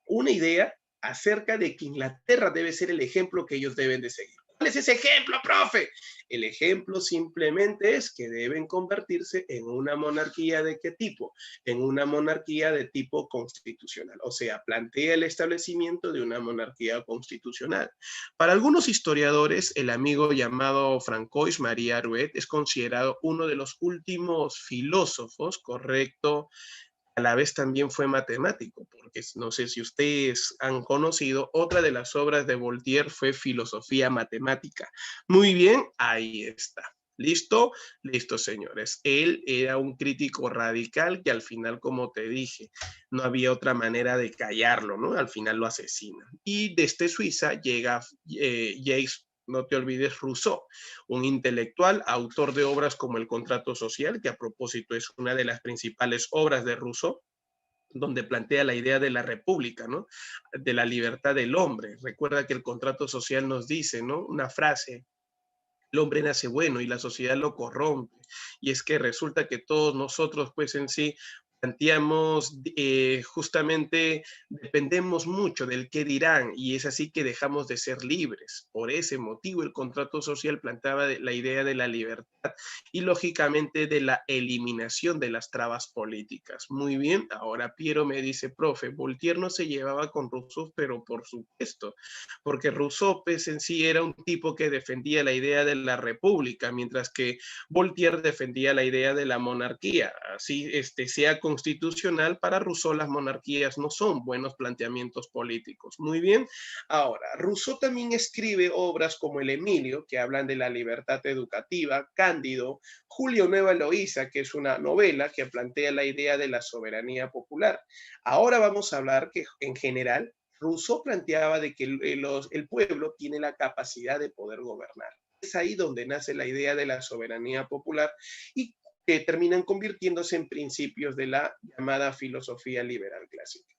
Speaker 2: una idea acerca de que Inglaterra debe ser el ejemplo que ellos deben de seguir. ¿Cuál es ese ejemplo, profe? El ejemplo simplemente es que deben convertirse en una monarquía ¿de qué tipo? En una monarquía de tipo constitucional. O sea, plantea el establecimiento de una monarquía constitucional. Para algunos historiadores, el amigo llamado Francois María Arouet es considerado uno de los últimos filósofos, correcto, a la vez también fue matemático, porque no sé si ustedes han conocido, otra de las obras de Voltaire fue Filosofía Matemática. Muy bien, ahí está. ¿Listo? Listo, señores. Él era un crítico radical que al final, como te dije, no había otra manera de callarlo, ¿no? Al final lo asesinan. Y desde Suiza llega Jacques, no te olvides, Rousseau, un intelectual, autor de obras como El Contrato Social, que a propósito es una de las principales obras de Rousseau, donde plantea la idea de la república, ¿no? De la libertad del hombre. Recuerda que el contrato social nos dice, ¿no? Una frase: el hombre nace bueno y la sociedad lo corrompe. Y es que resulta que todos nosotros, pues en sí, planteamos, justamente dependemos mucho del qué dirán y es así que dejamos de ser libres. Por ese motivo el contrato social planteaba la idea de la libertad y lógicamente de la eliminación de las trabas políticas. Muy bien, ahora Piero me dice, profe, Voltaire no se llevaba con Rousseau, pero por supuesto, porque Rousseau pues, en sí era un tipo que defendía la idea de la república, mientras que Voltaire defendía la idea de la monarquía. Así sea constitucional, para Rousseau las monarquías no son buenos planteamientos políticos. Muy bien, ahora, Rousseau también escribe obras como El Emilio, que hablan de la libertad educativa, Cándido, Julio Nueva Eloísa, que es una novela que plantea la idea de la soberanía popular. Ahora vamos a hablar que en general Rousseau planteaba de que el pueblo tiene la capacidad de poder gobernar. Es ahí donde nace la idea de la soberanía popular y que terminan convirtiéndose en principios de la llamada filosofía liberal clásica.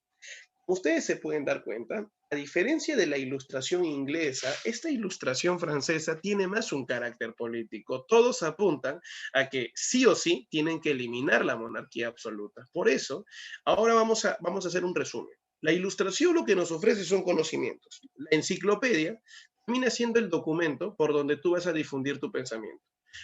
Speaker 2: Ustedes se pueden dar cuenta a diferencia de la ilustración inglesa, esta ilustración francesa tiene más un carácter político. Todos apuntan a que sí o sí tienen que eliminar la monarquía absoluta. Por eso, ahora vamos a hacer un resumen. La ilustración lo que nos ofrece son conocimientos. La enciclopedia termina siendo el documento por donde tú vas a difundir tu pensamiento.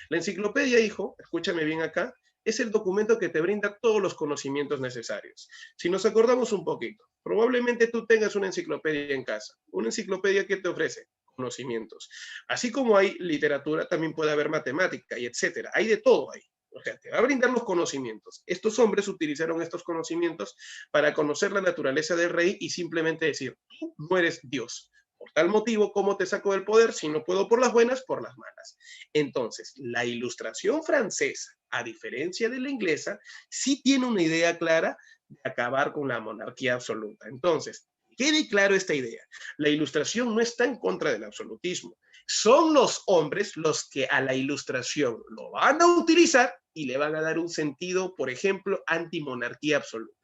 Speaker 2: La enciclopedia, hijo, escúchame bien acá, es el documento que te brinda todos los conocimientos necesarios. Si nos acordamos un poquito, probablemente tú tengas una enciclopedia en casa. Una enciclopedia que te ofrece conocimientos. Así como hay literatura, también puede haber matemática y etcétera. Hay de todo ahí. O sea, te va a brindar los conocimientos. Estos hombres utilizaron estos conocimientos para conocer la naturaleza del rey y simplemente decir, tú no eres Dios. Por tal motivo, ¿cómo te saco del poder? Si no puedo por las buenas, por las malas. Entonces, la ilustración francesa, a diferencia de la inglesa, sí tiene una idea clara de acabar con la monarquía absoluta. Entonces, quede claro esta idea. La ilustración no está en contra del absolutismo. Son los hombres los que a la ilustración lo van a utilizar y le van a dar un sentido, por ejemplo, antimonarquía absoluta.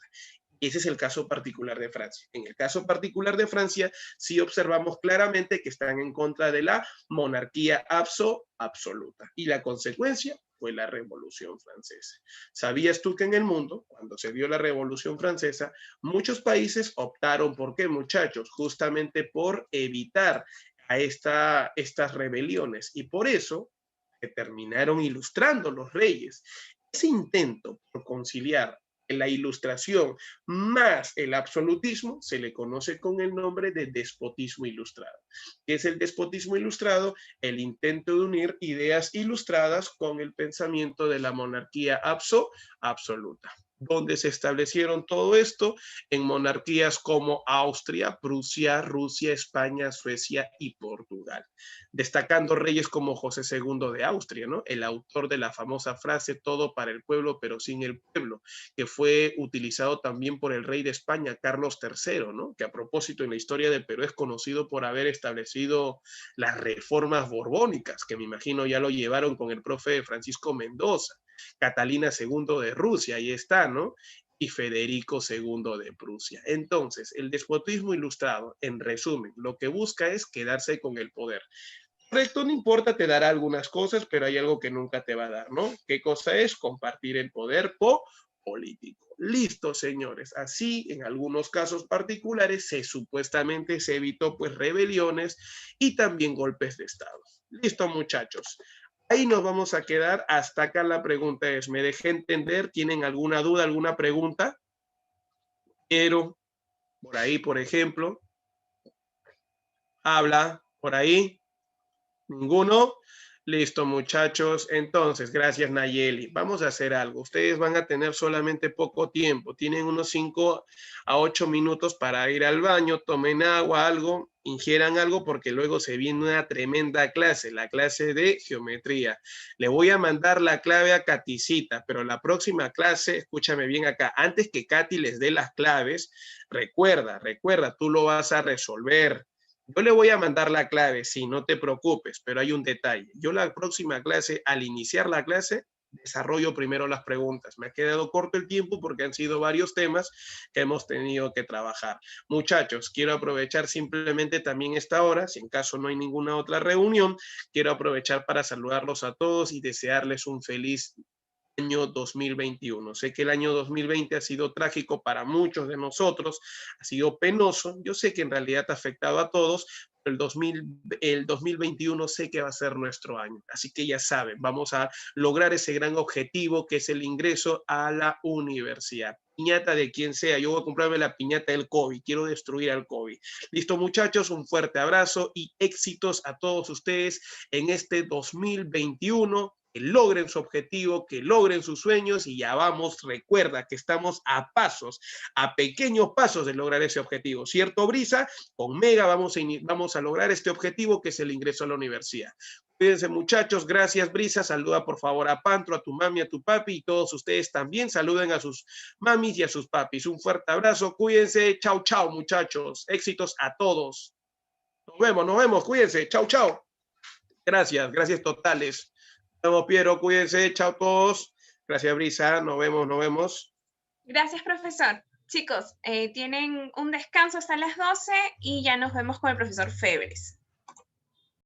Speaker 2: Ese es el caso particular de Francia. En el caso particular de Francia, sí observamos claramente que están en contra de la monarquía absoluta. Y la consecuencia fue la Revolución Francesa. ¿Sabías tú que en el mundo, cuando se dio la Revolución Francesa, muchos países optaron, ¿por qué, muchachos? Justamente por evitar a estas rebeliones. Y por eso que terminaron ilustrando los reyes. Ese intento por conciliar la ilustración más el absolutismo se le conoce con el nombre de despotismo ilustrado. ¿Qué es el despotismo ilustrado? El intento de unir ideas ilustradas con el pensamiento de la monarquía absoluta. ¿Dónde se establecieron todo esto? En monarquías como Austria, Prusia, Rusia, España, Suecia y Portugal. Destacando reyes como José II de Austria, ¿no? El autor de la famosa frase todo para el pueblo pero sin el pueblo, que fue utilizado también por el rey de España, Carlos III, ¿no? Que a propósito en la historia de Perú es conocido por haber establecido las reformas borbónicas, que me imagino ya lo llevaron con el profe Francisco Mendoza. Catalina II de Rusia, ahí está, ¿no? Y Federico II de Prusia. Entonces, el despotismo ilustrado, en resumen, lo que busca es quedarse con el poder. Correcto, no importa, te dará algunas cosas, pero hay algo que nunca te va a dar, ¿no? ¿Qué cosa es? Compartir el poder político. Listo, señores. Así, en algunos casos particulares, supuestamente se evitó pues rebeliones y también golpes de Estado. Listo, muchachos. Ahí nos vamos a quedar. Hasta acá la pregunta es, ¿me dejé entender? ¿Tienen alguna duda, alguna pregunta? Quiero, por ahí, por ejemplo. Habla, por ahí. ¿Ninguno? Listo, muchachos. Entonces, gracias, Nayeli. Vamos a hacer algo. Ustedes van a tener solamente poco tiempo. Tienen unos 5 a 8 minutos para ir al baño, tomen agua, algo, ingieran algo, porque luego se viene una tremenda clase, la clase de geometría. Le voy a mandar la clave a Katicita, pero la próxima clase, escúchame bien acá, antes que Katy les dé las claves, recuerda, tú lo vas a resolver. Yo le voy a mandar la clave, sí, no te preocupes, pero hay un detalle. Yo la próxima clase, al iniciar la clase, desarrollo primero las preguntas. Me ha quedado corto el tiempo porque han sido varios temas que hemos tenido que trabajar. Muchachos, quiero aprovechar simplemente también esta hora, si en caso no hay ninguna otra reunión, quiero aprovechar para saludarlos a todos y desearles un feliz año 2021. Sé que el año 2020 ha sido trágico para muchos de nosotros, ha sido penoso. Yo sé que en realidad ha afectado a todos, pero el 2021 sé que va a ser nuestro año. Así que ya saben, vamos a lograr ese gran objetivo que es el ingreso a la universidad. Piñata de quien sea, yo voy a comprarme la piñata del COVID, quiero destruir al COVID. Listo, muchachos, un fuerte abrazo y éxitos a todos ustedes en este 2021, que logren su objetivo, que logren sus sueños y ya vamos, recuerda que estamos a pasos, a pequeños pasos de lograr ese objetivo, ¿cierto, Brisa? Con Mega vamos a lograr este objetivo que es el ingreso a la universidad. Cuídense, muchachos, gracias, Brisa, saluda por favor a Pantro, a tu mami, a tu papi y todos ustedes también saluden a sus mamis y a sus papis. Un fuerte abrazo, cuídense, chau, chau, muchachos, éxitos a todos. Nos vemos, cuídense, chau, chau. Gracias totales. Nos vemos, Piero, cuídense, chao todos. Gracias, Brisa, nos vemos.
Speaker 1: Gracias, profesor. Chicos, tienen un descanso hasta las 12 y ya nos vemos con el profesor Febres.